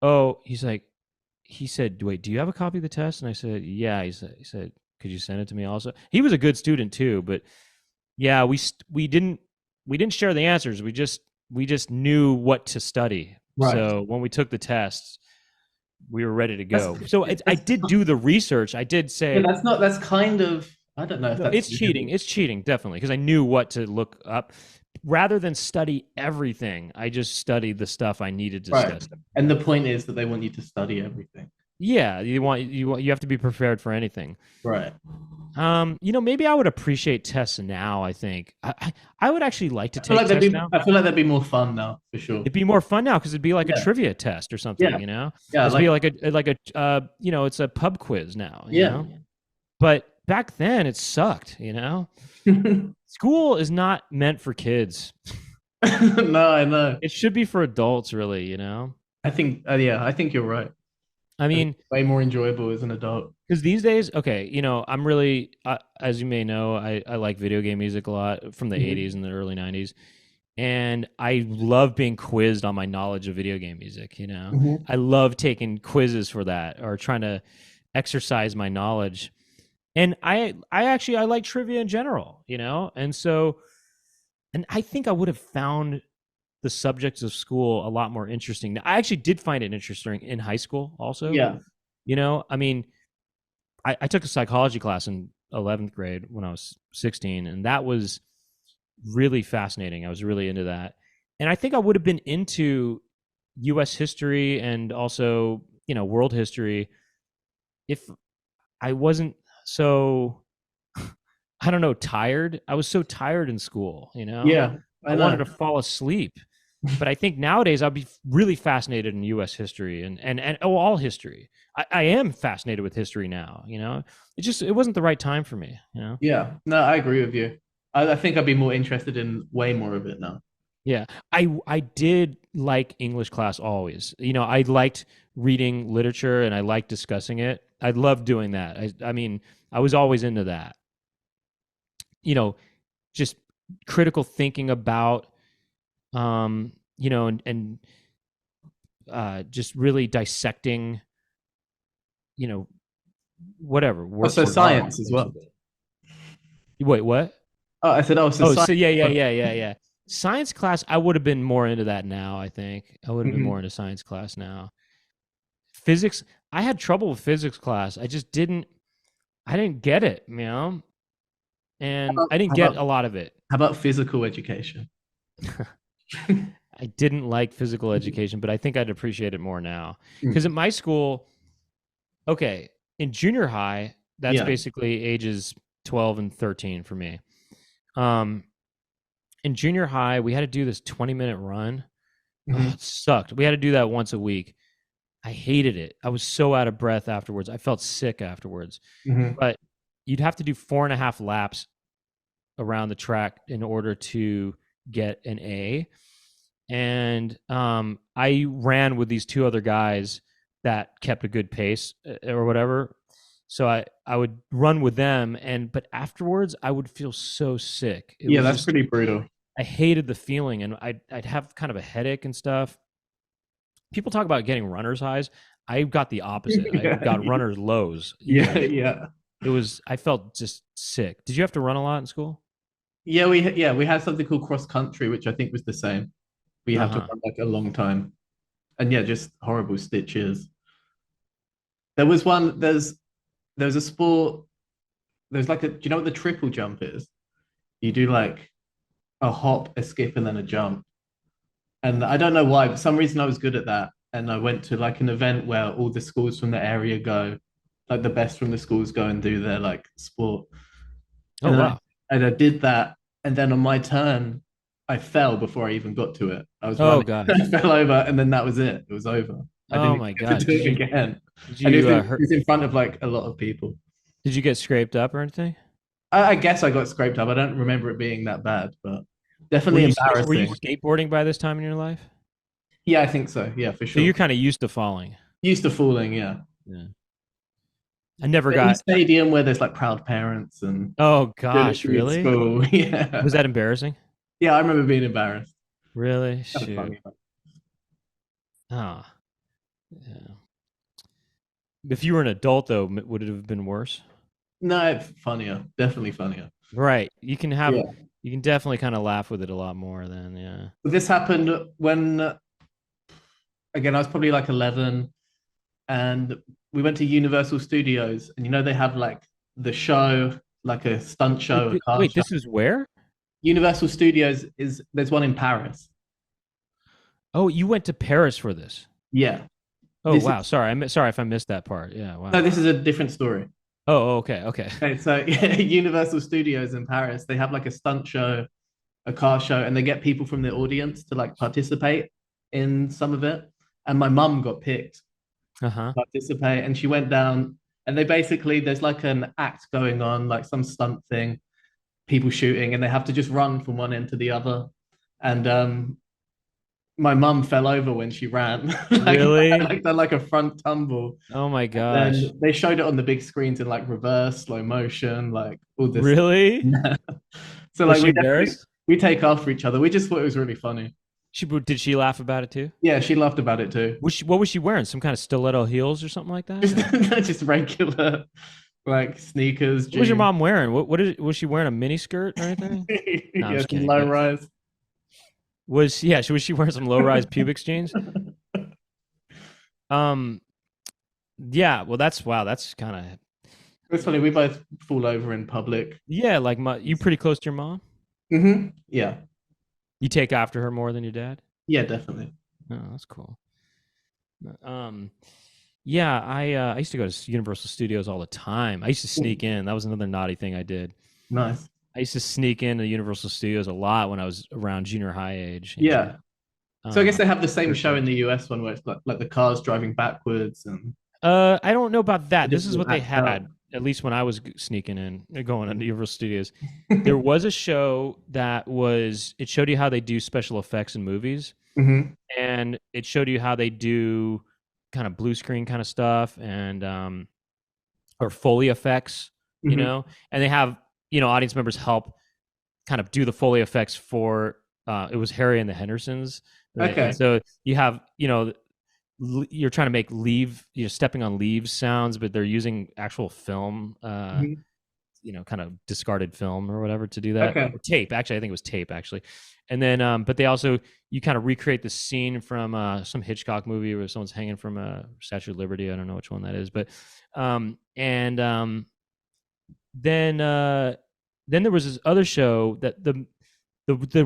"Oh, he said, wait, do you have a copy of the test?" And I said, "Yeah." He said, "Could you send it to me also?" He was a good student too, but yeah, we didn't share the answers. We just knew what to study. Right. So when we took the tests, we were ready to That's, go. So I that's did do the research. I did yeah, say, that's not that's kind of I don't know if no, that's it's cheating. really It's cheating, definitely, because I knew what to look up. Rather than study everything, I just studied the stuff I needed to right. study. And the point is that they want you to study everything. Yeah, you have to be prepared for anything. Right. Maybe I would appreciate tests now. I think I would actually like to I feel take like they'd tests be now. I feel like they'd be more fun now for sure. It'd be more fun now because it'd be like a Yeah. trivia test or something. Yeah. You know, Yeah. it'd be Like it's a pub quiz now. You yeah. know, but back then it sucked. You know, school is not meant for kids. No, I know. It should be for adults, really. You know, I think yeah, I think you're right. I I think mean, it's way more enjoyable as an adult. because these days, okay, I'm really, as you may know, I like video game music a lot from the Mhm. 80s and the early 90s. And I love being quizzed on my knowledge of video game music, you know? Mhm. I love taking quizzes for that or trying to exercise my knowledge. And I like trivia in general, you know? And I think I would have found the subjects of school a lot more interesting. I actually did find it interesting in high school also. Yeah. You know, I mean, I took a psychology class in 11th grade when I was 16, and that was really fascinating. I was really into that. And I think I would have been into US history and also, world history if I wasn't so, I don't know, tired. I was so tired in school, you know? Yeah. I I wanted know. to fall asleep. But I think nowadays I'd be really fascinated in US history and all history. I am fascinated with history now, you know? It wasn't the right time for me, you know? Yeah. No, I agree with you. I think I'd be more interested in way more of it now. Yeah, I did like English class always. I liked reading literature and I liked discussing it. I loved doing that. I mean, I was always into that. You know, just critical thinking about, and just really dissecting, you know, whatever works Also of art. science as well. Wait, what? Oh, I said also Oh, science. so yeah. Science class, I would have been more into that now, I think. I would have been more Mhm. into science class now. Physics, I had trouble with physics class. I didn't get it, How and about, I didn't how get about a lot of it. how about physical education? I didn't like physical education, but I think I'd appreciate it more now. Because Mm. at my school, okay, in junior high, that's Yeah. basically ages 12 and 13 for me. Um, in junior high, we had to do this 20-minute run. Oh, Mhm. it sucked. We had to do that once a week. I hated it. I was so out of breath afterwards. I felt sick afterwards. Mhm. But you'd have to do 4.5 laps around the track in order to get an A. And I ran with these two other guys that kept a good pace or whatever. So I would run with them, but afterwards I would feel so sick. It Yeah, was that's just, pretty brutal. I hated the feeling, and I'd have kind of a headache and stuff. People talk about getting runner's highs. I got the opposite. I Yeah. got runner's lows Yeah, usually. yeah. I felt just sick. Did you have to run a lot in school? We had something called cross country, which I think was the same. We have to Uh-huh. run like a long time. And yeah, just horrible stitches. There was one, there's a sport, there's like do you know what the triple jump is? You do like a hop, a skip, and then a jump. And I don't know why, for some reason I was good at that. And I went to like an event where all the schools from the area go, like the best from the schools go and do their like sport. Oh And then wow. I did that. And then on my turn, I fell before I even got to it. I was Oh running, I gosh. fell over, and then that was it. It was over. I Oh didn't my even get gosh. to do it again. Did And you it hurt was in front of like a lot of people. did you get scraped up or anything? I guess I got scraped up. I don't remember it being that bad, but definitely Were you embarrassing. skateboarding by this time in your life? Yeah, I think so. Yeah, for So you're sure. kind of used to falling. Used to falling, yeah. Yeah. I never Any got. stadium where there's like proud parents and Oh good at gosh, me at really? school. Was Yeah. that embarrassing? Yeah, I remember being embarrassed. Really? Kind of Shoot. funny. Ah, yeah. If you were an adult, though, would it have been worse? No, it's funnier. Definitely funnier. Right. You can have. Yeah. You can definitely kind of laugh with it a lot more then. Yeah. This happened when, again, I was probably like 11 and we went to Universal Studios and they have like the show, like a stunt show, a car Wait, show. this is where? Universal Studios there's one in Paris. Oh, you went to Paris for this. Yeah. Oh This wow. is Sorry, sorry if I missed that part. Yeah. no, Wow. this is a different story. Oh, okay. Okay. Okay, so Universal Studios in Paris, they have like a stunt show, a car show, and they get people from the audience to like participate in some of it. And my mum got picked Uh to huh. participate, and she went down. And they basically there's like an act going on, like some stunt thing, people shooting, and they have to just run from one end to the other. And my mum fell over when she ran, Really? like done like a front tumble. Oh my And gosh. then they showed it on the big screens in like reverse, slow motion, like all this. Really? So Was like she embarrassed? we take after each other. We just thought it was really funny. Did she laugh about it too? Yeah, she laughed about it too. What was she wearing? Some kind of stiletto heels or something like that? Just Or just regular like sneakers, what was your jeans. mom wearing? Was she wearing a mini skirt or anything? No, I'm Yeah, just some kidding. low rise. Was she wearing some low rise pubic jeans? Um, yeah. Well, that's kind of It's funny. We both fall over in public. yeah. Like you pretty close to your mom. Yeah, You take after her more than your dad. yeah, definitely. Oh, that's cool. Um, yeah. I used to go to Universal Studios all the time. I used to sneak in. That was another naughty thing I did. Nice. I used to sneak into Universal Studios a lot when I was around junior high age. Yeah. So I guess Um, they have the same show in the US one where it's like the cars driving backwards and I don't know about they that. This just is all what they act out. had, at least when I was sneaking in, going into Universal Studios. There was a show that it showed you how they do special effects in movies, Hmm. and it showed you how they do kind of blue screen kind of stuff and or Foley effects, Hmm. and they have, audience members help kind of do the Foley effects for, it was Harry and the Hendersons, right? And Okay. so you have, you're trying to make stepping on leaves sounds, but they're using actual film, Mhm. kind of discarded film or whatever to do that, Okay. or tape. Actually, I think it was tape actually. And then, but they also, you kind of recreate the scene from some Hitchcock movie where someone's hanging from a Statue of Liberty. I don't know which one that is, but and then there was this other show that the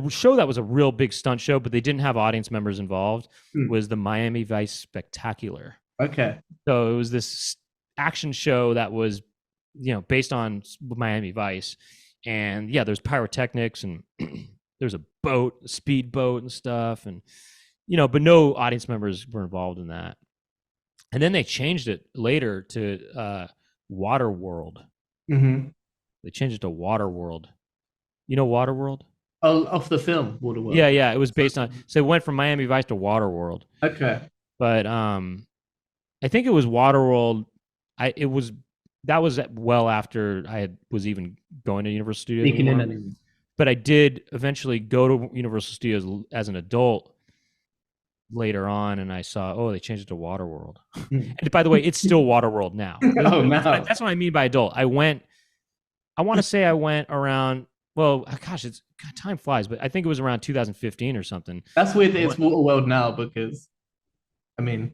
show that was a real big stunt show, but they didn't have audience members involved, Hmm. was the Miami Vice Spectacular. Okay. So it was this action show that was, based on Miami Vice, and yeah, there's pyrotechnics and there's a boat, a speed boat and stuff, and but no audience members were involved in that. And then they changed it later to Water World. Hmm. They changed it to Water World. You know Water World? Oh, off the film Yeah, Waterworld. yeah. It was based on, so it went from Miami Vice to Water World. Okay. But I think it was Waterworld. That was well after was even going to Universal Studios Sneaking in anymore. anyway. But I did eventually go to Universal Studios as an adult later on, and I saw, they changed it to Waterworld. And by the way, it's still Waterworld now. Oh, no. That's what I mean by adult. I want to say I went around. Well, gosh, time flies, but I think it was around 2015 or something. That's weird. It's Waterworld now because, I mean,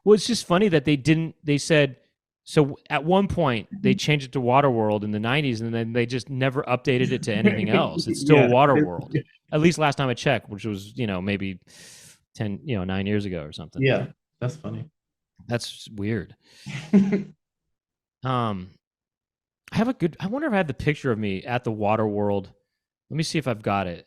Well, it's just funny that they said, so at one point they changed it to Waterworld in the 90s, and then they just never updated it to anything else. It's still yeah. Waterworld. At least last time I checked, which was, maybe 9 years ago or something. Yeah, that's funny. That's weird. Um, I wonder if I have the picture of me at the Waterworld. Let me see if I've got it.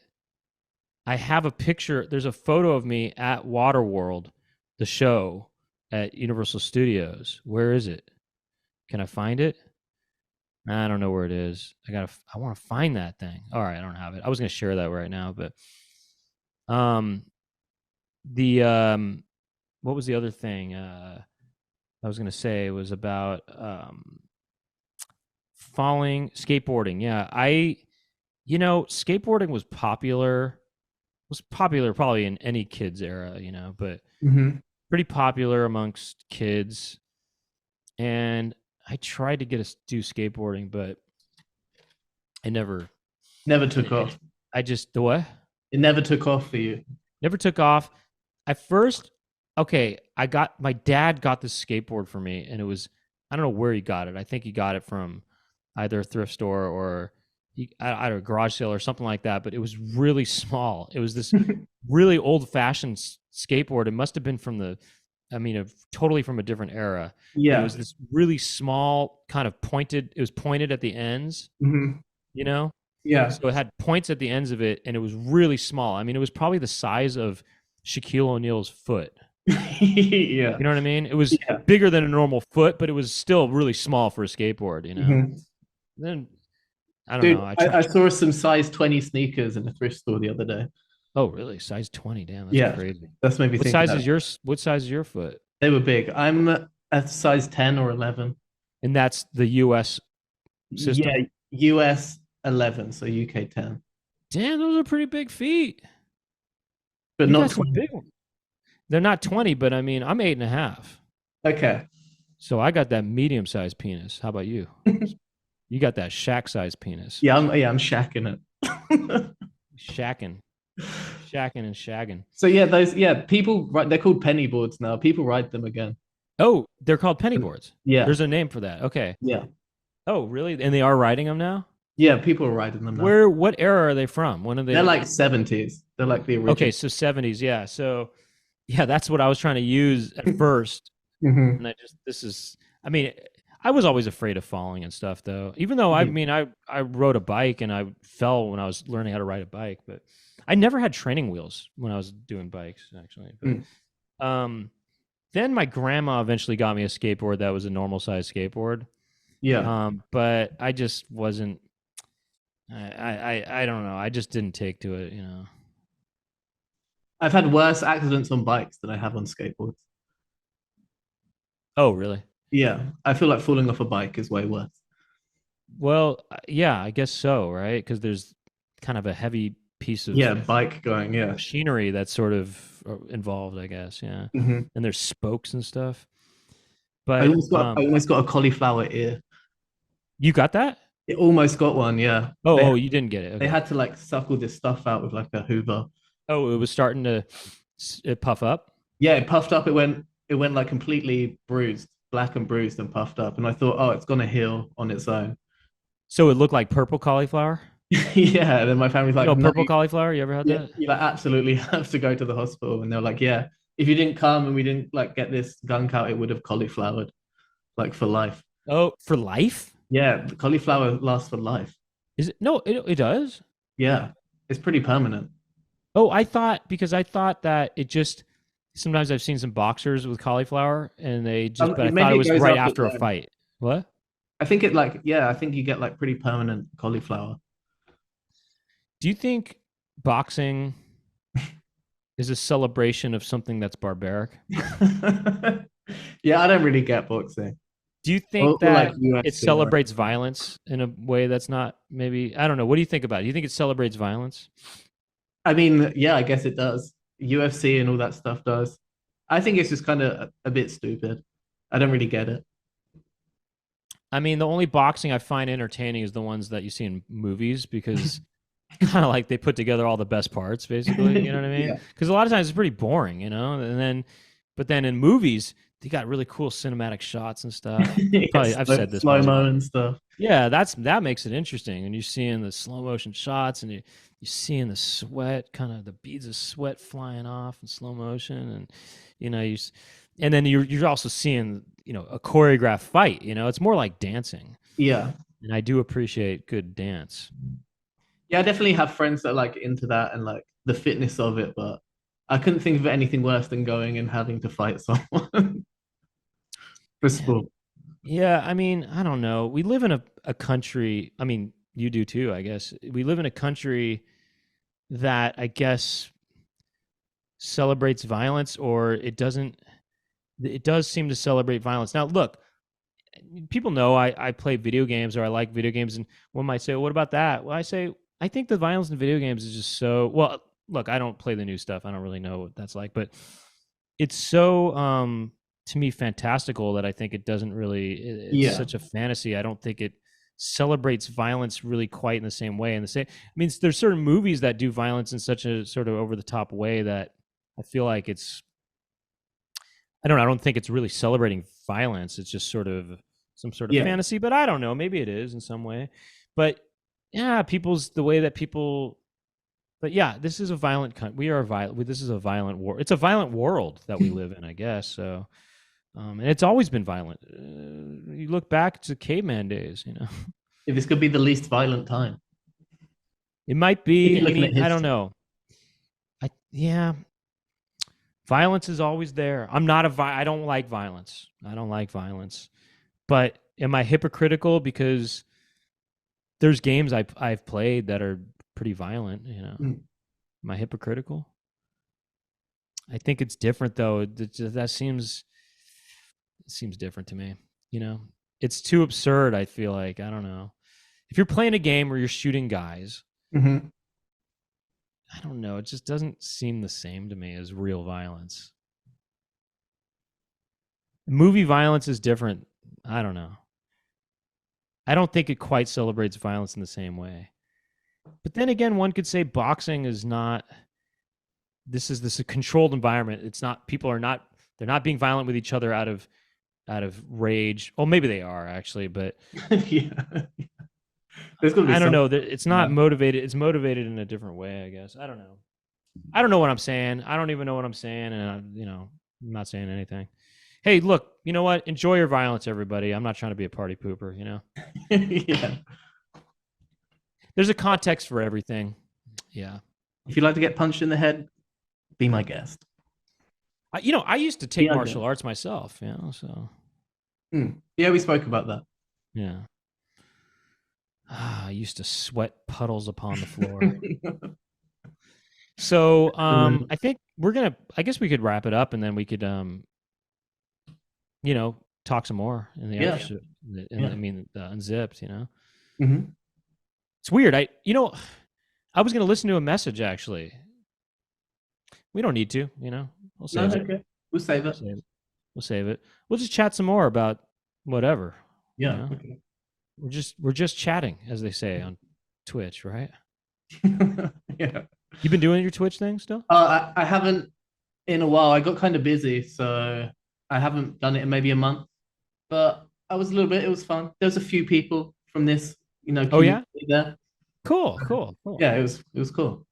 I have a picture. There's a photo of me at Waterworld, the show at Universal Studios. Where is it? Can I find it? I don't know where it is. I want to find that thing. All right, I don't have it. I was gonna share that right now, but um, the what was the other thing? I was gonna say was about falling, skateboarding. Yeah, skateboarding was popular probably in any kid's era, but Hmm. pretty popular amongst kids. And I tried to get us do skateboarding, but I never, Never I, took off. I just the what It never took off for you. never took off. At first, okay, my dad got this skateboard for me, and it was I don't know where he got it. I think he got it from either a thrift store or I don't know, a garage sale or something like that. But it was really small. It was this really old fashioned skateboard. It must have been totally from a different era. But it Yeah. was this really small, kind of pointed. It was pointed at the ends, Hmm. you know. Yeah. So it had points at the ends of it, and it was really small. I mean, it was probably the size of Shaquille O'Neal's foot. Yeah. You know what I mean? It was Yeah. bigger than a normal foot, but it was still really small for a skateboard. Hmm. Then I don't Dude, know. I I tried. saw some size 20 sneakers in a thrift store the other day. Oh, really? Size 20? Damn, that's Yeah. crazy. That's made me What think of size that. is your What size is your foot? They were big. I'm at size 10 or 11. And that's the U.S. system. Yeah. US 11, so UK 10. Damn, those are pretty big feet. But You not got some 20. big ones. They're not 20, but I mean, I'm 8.5. Okay. So I got that medium sized penis. How about you? You got that Shaq sized penis. Yeah, I'm shacking it. Shacking, shacking, and shagging. So yeah, people they're called penny boards now. People ride them again. Oh, they're called penny boards. Yeah. There's a name for that. Okay. Yeah. Oh, really? And they are riding them now? Yeah, people are riding them now. What era are they from? When are they? They're like 70s. They're like the original. Okay, so 70s, yeah. So yeah, that's what I was trying to use at first. Hmm. And I mean, I was always afraid of falling and stuff though. Even though I rode a bike and I fell when I was learning how to ride a bike, but I never had training wheels when I was doing bikes actually. But then my grandma eventually got me a skateboard that was a normal size skateboard. Yeah. But I just wasn't I don't know. I just didn't take to it. I've had worse accidents on bikes than I have on skateboards. Oh, really? Yeah. I feel like falling off a bike is way worse. Well, yeah, I guess so, right? Because there's kind of a heavy piece of Yeah, bike going, yeah. machinery that's sort of involved, I guess. Yeah, Hmm. and there's spokes and stuff. I But almost got I almost got a cauliflower ear. you got that? It almost got one, yeah. Oh, you didn't get it. They Okay. had to like suck all this stuff out with like a Hoover. Oh, it was starting to puff up. Yeah, it puffed up. It went like completely bruised, black and bruised and puffed up. And I thought, oh, it's gonna heal on its own. So it looked like purple cauliflower. Yeah. And then my family's like, no, Purple cauliflower. You ever had yeah, that? you like absolutely have to go to the hospital. And they're like, yeah, if you didn't come and we didn't like get this gunk out, it would have cauliflowered like for life. Oh, for life? Yeah, the cauliflower lasts for life. Is it? No, it does. Yeah, it's pretty permanent. Oh, I thought that it just sometimes I've seen some boxers with cauliflower and they just but I thought Maybe it it was goes right up after a time. fight. What? I think it like, yeah, I think you get like pretty permanent cauliflower. Do you think boxing is a celebration of something that's barbaric? Yeah, I don't really get boxing. Do you Or think that like it UFC. celebrates violence in a way that's not maybe I don't know. What do you think about it? Do you think it celebrates violence? I mean, yeah, I guess it does. UFC and all that stuff does. I think it's just kind of a bit stupid. I don't really get it. I mean, the only boxing I find entertaining is the ones that you see in movies because kind of like they put together all the best parts, basically. You know what I mean? Yeah. Because a lot of times it's pretty boring, but then in movies they got really cool cinematic shots and stuff. Probably I've said this. Slow mo and stuff. Yeah, that makes it interesting, and you're seeing the slow motion shots, and you're seeing the sweat, kind of the beads of sweat flying off in slow motion, and and then you're also seeing a choreographed fight. It's more like dancing, Yeah. and I do appreciate good dance. Yeah, I definitely have friends that are like into that and like the fitness of it, but I couldn't think of anything worse than going and having to fight someone for Yeah. sport. Yeah, I mean, I don't know. We live in a country. I mean, you do too, I guess. We live in a country that I guess celebrates violence, or it doesn't. It does seem to celebrate violence. Now, look, people know I play video games or I like video games, and one might say, well, "What about that?" Well, I say I think the violence in video games is just so well. Look, I don't play the new stuff. I don't really know what that's like, but it's so to me fantastical that I think it doesn't really. It's Yeah, such a fantasy. I don't think it celebrates violence really quite in the same way. In the same, I mean, there's certain movies that do violence in such a sort of over the top way that I feel like it's I don't know. I don't think it's really celebrating violence. It's just sort of some sort of yeah, fantasy, but I don't know. Maybe it is in some way. But yeah, people's the way that people. But yeah, this is a violent. We are violent. This is a violent war. It's a violent world that we live in, I guess. So, and it's always been violent. You look back to caveman days. You know, if this could be the least violent time. it might If be. you're I looking at mean, I don't history. know. Yeah, violence is always there. I'm not a. I don't like violence. I don't like violence. But am I hypocritical because there's games I've played that are pretty violent? You know, Mm. am I hypocritical? I think it's different though. That seems different to me. You know, it's too absurd. I feel like I don't know. If you're playing a game where you're shooting guys, Mm-hmm. I don't know. It just doesn't seem the same to me as real violence. Movie violence is different. I don't know. I don't think it quite celebrates violence in the same way. But then again, one could say boxing is not. This is a controlled environment. It's not. People are not. They're not being violent with each other out of rage. Well, maybe they are actually, but Yeah, there's got to be I don't some. know. It's not motivated. It's motivated in a different way, I guess. I don't know. I don't know what I'm saying. I don't even know what I'm saying, and I'm not saying anything. Hey, look, you know what? Enjoy your violence, everybody. I'm not trying to be a party pooper. Yeah. There's a context for everything. Yeah. If you'd like to get punched in the head, be my guest. I used to take Be our martial guest. arts myself. So Yeah, we spoke about that. yeah. I used to sweat puddles upon the floor. So Remember. I think I guess we could wrap it up, and then we could talk some more in the Yeah, other shit. yeah. I mean, unzipped. Mm-hmm. It's weird. I was going to listen to a message actually. We don't need to. We'll No, save it. okay. We'll save We'll it. save it. We'll save it. We'll just chat some more about whatever. Yeah. Okay. We're just chatting, as they say on Twitch, right? Yeah. You've been doing your Twitch thing still? I haven't in a while. I got kind of busy, so I haven't done it in maybe a month. But I was a little bit. It was fun. There was a few people from this, Oh yeah, community there. cool. Yeah, it was cool.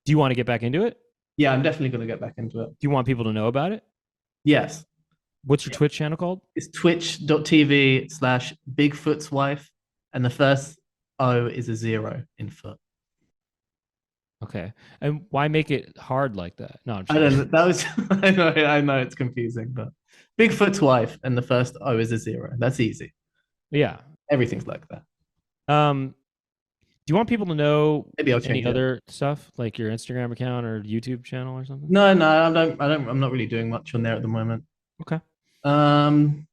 Do you want to get back into it? Yeah, I'm definitely gonna get back into it. Do you want people to know about it? Yes. What's your Twitch channel called? It's twitch.tv/Bigfoot's wife, and the first O is a zero in foot. Okay. And why make it hard like that? No, I'm just I don't kidding. know. That was I know it's confusing, but Bigfoot's wife and the first O is a zero. That's easy. Yeah. Everything's like that. Do you want people to know Maybe I'll any change it. other stuff like your Instagram account or YouTube channel or something? No, no, I'm not really doing much on there at the moment. Okay. Um,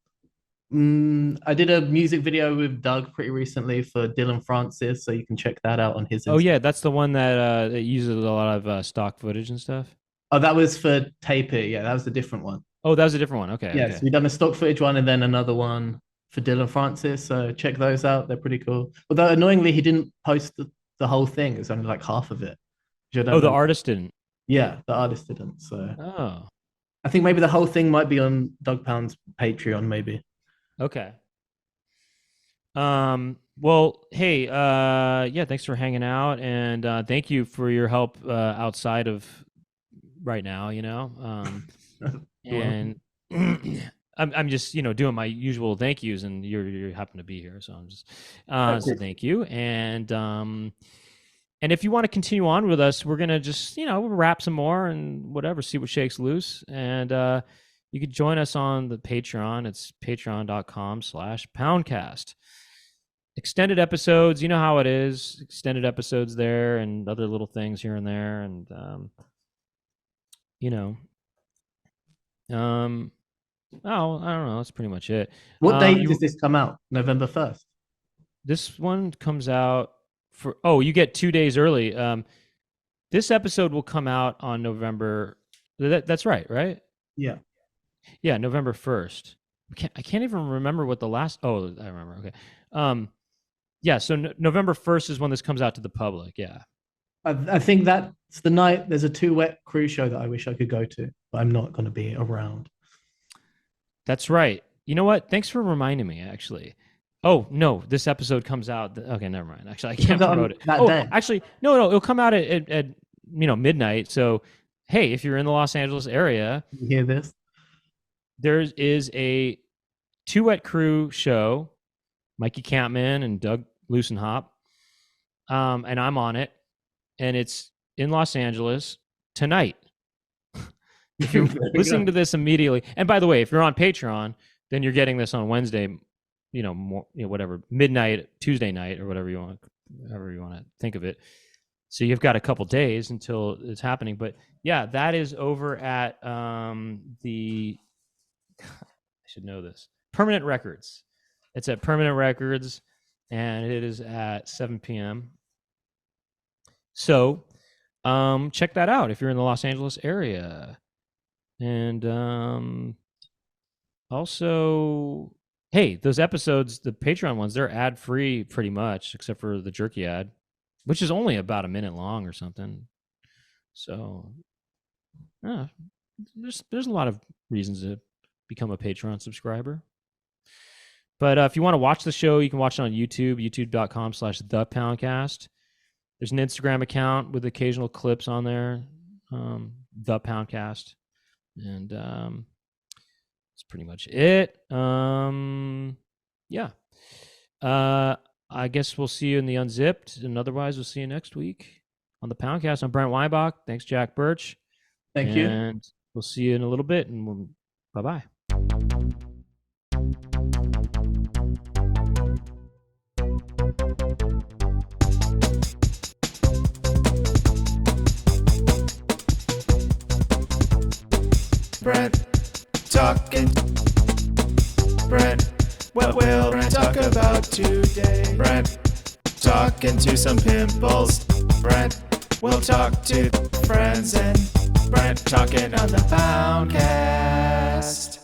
I did a music video with Doug pretty recently for Dylan Francis, so you can check that out on his Oh Instagram. yeah, that's the one that uses a lot of stock footage and stuff. Oh, that was for Taper. Yeah, that was a different one. Oh, that was a different one. Okay, Yes, okay. we done a stock footage one and then another one for Dylan Francis. So check those out. They're pretty cool. Although annoyingly, he didn't post the whole thing. It's only like half of it. Which I Oh, don't the know. artist didn't. Yeah, the artist didn't. So Oh, I think maybe the whole thing might be on Doug Pound's Patreon, maybe. okay. Well, hey, yeah, thanks for hanging out, and thank you for your help outside of right now. You're welcome. And I'm just doing my usual thank yous, and you happen to be here, so I'm just so Okay. thank you. And if you want to continue on with us, we're gonna just wrap some more and whatever, see what shakes loose, and you could join us on the Patreon. It's patreon.com/Poundcast. Extended episodes, you know how it is. Extended episodes there and other little things here and there. And, I don't know. That's pretty much it. What date does this come out? November 1st? This one comes out you get 2 days early. This episode will come out on November. That's right? Yeah. Yeah, November 1st. I can't even remember what the last. Oh, I remember. Okay. Yeah. So November 1st is when this comes out to the public. Yeah. I think that's the night. There's a Two Wet Crew show that I wish I could go to, but I'm not going to be around. That's right. You know what? Thanks for reminding me, actually. Oh, no, this episode comes out. Okay, never mind. Actually, I can't promote it. Day. Actually, no, it'll come out at midnight. So, hey, if you're in the Los Angeles area, you hear this? There is a Two Wet Crew show, Mikey Campman and Doug Loosenhop, and I'm on it, and it's in Los Angeles tonight. If you're listening to this immediately, and by the way, if you're on Patreon, then you're getting this on Wednesday, whatever, midnight, Tuesday night, or however you want to think of it. So you've got a couple days until it's happening. But yeah, that is over at I should know this, Permanent Records. It's at Permanent Records, and it is at 7 p.m. So check that out if you're in the Los Angeles area. And also, hey, those episodes, the Patreon ones, they're ad-free pretty much, except for the jerky ad, which is only about a minute long or something. So there's a lot of reasons to become a Patreon subscriber. But if you want to watch the show, you can watch it on YouTube, youtube.com/thepoundcast. There's an Instagram account with occasional clips on there, The Poundcast. And that's pretty much it. Yeah. I guess we'll see you in the Unzipped, and otherwise we'll see you next week on the Poundcast. I'm Brent Weinbach. Thanks, Jack Birch. Thank you. And we'll see you in a little bit, and bye-bye. Brent talking. Brent, what will Brent talk about today? Brent talking to some pimples. Brent will talk to friends, and Brent talking on the Poundcast.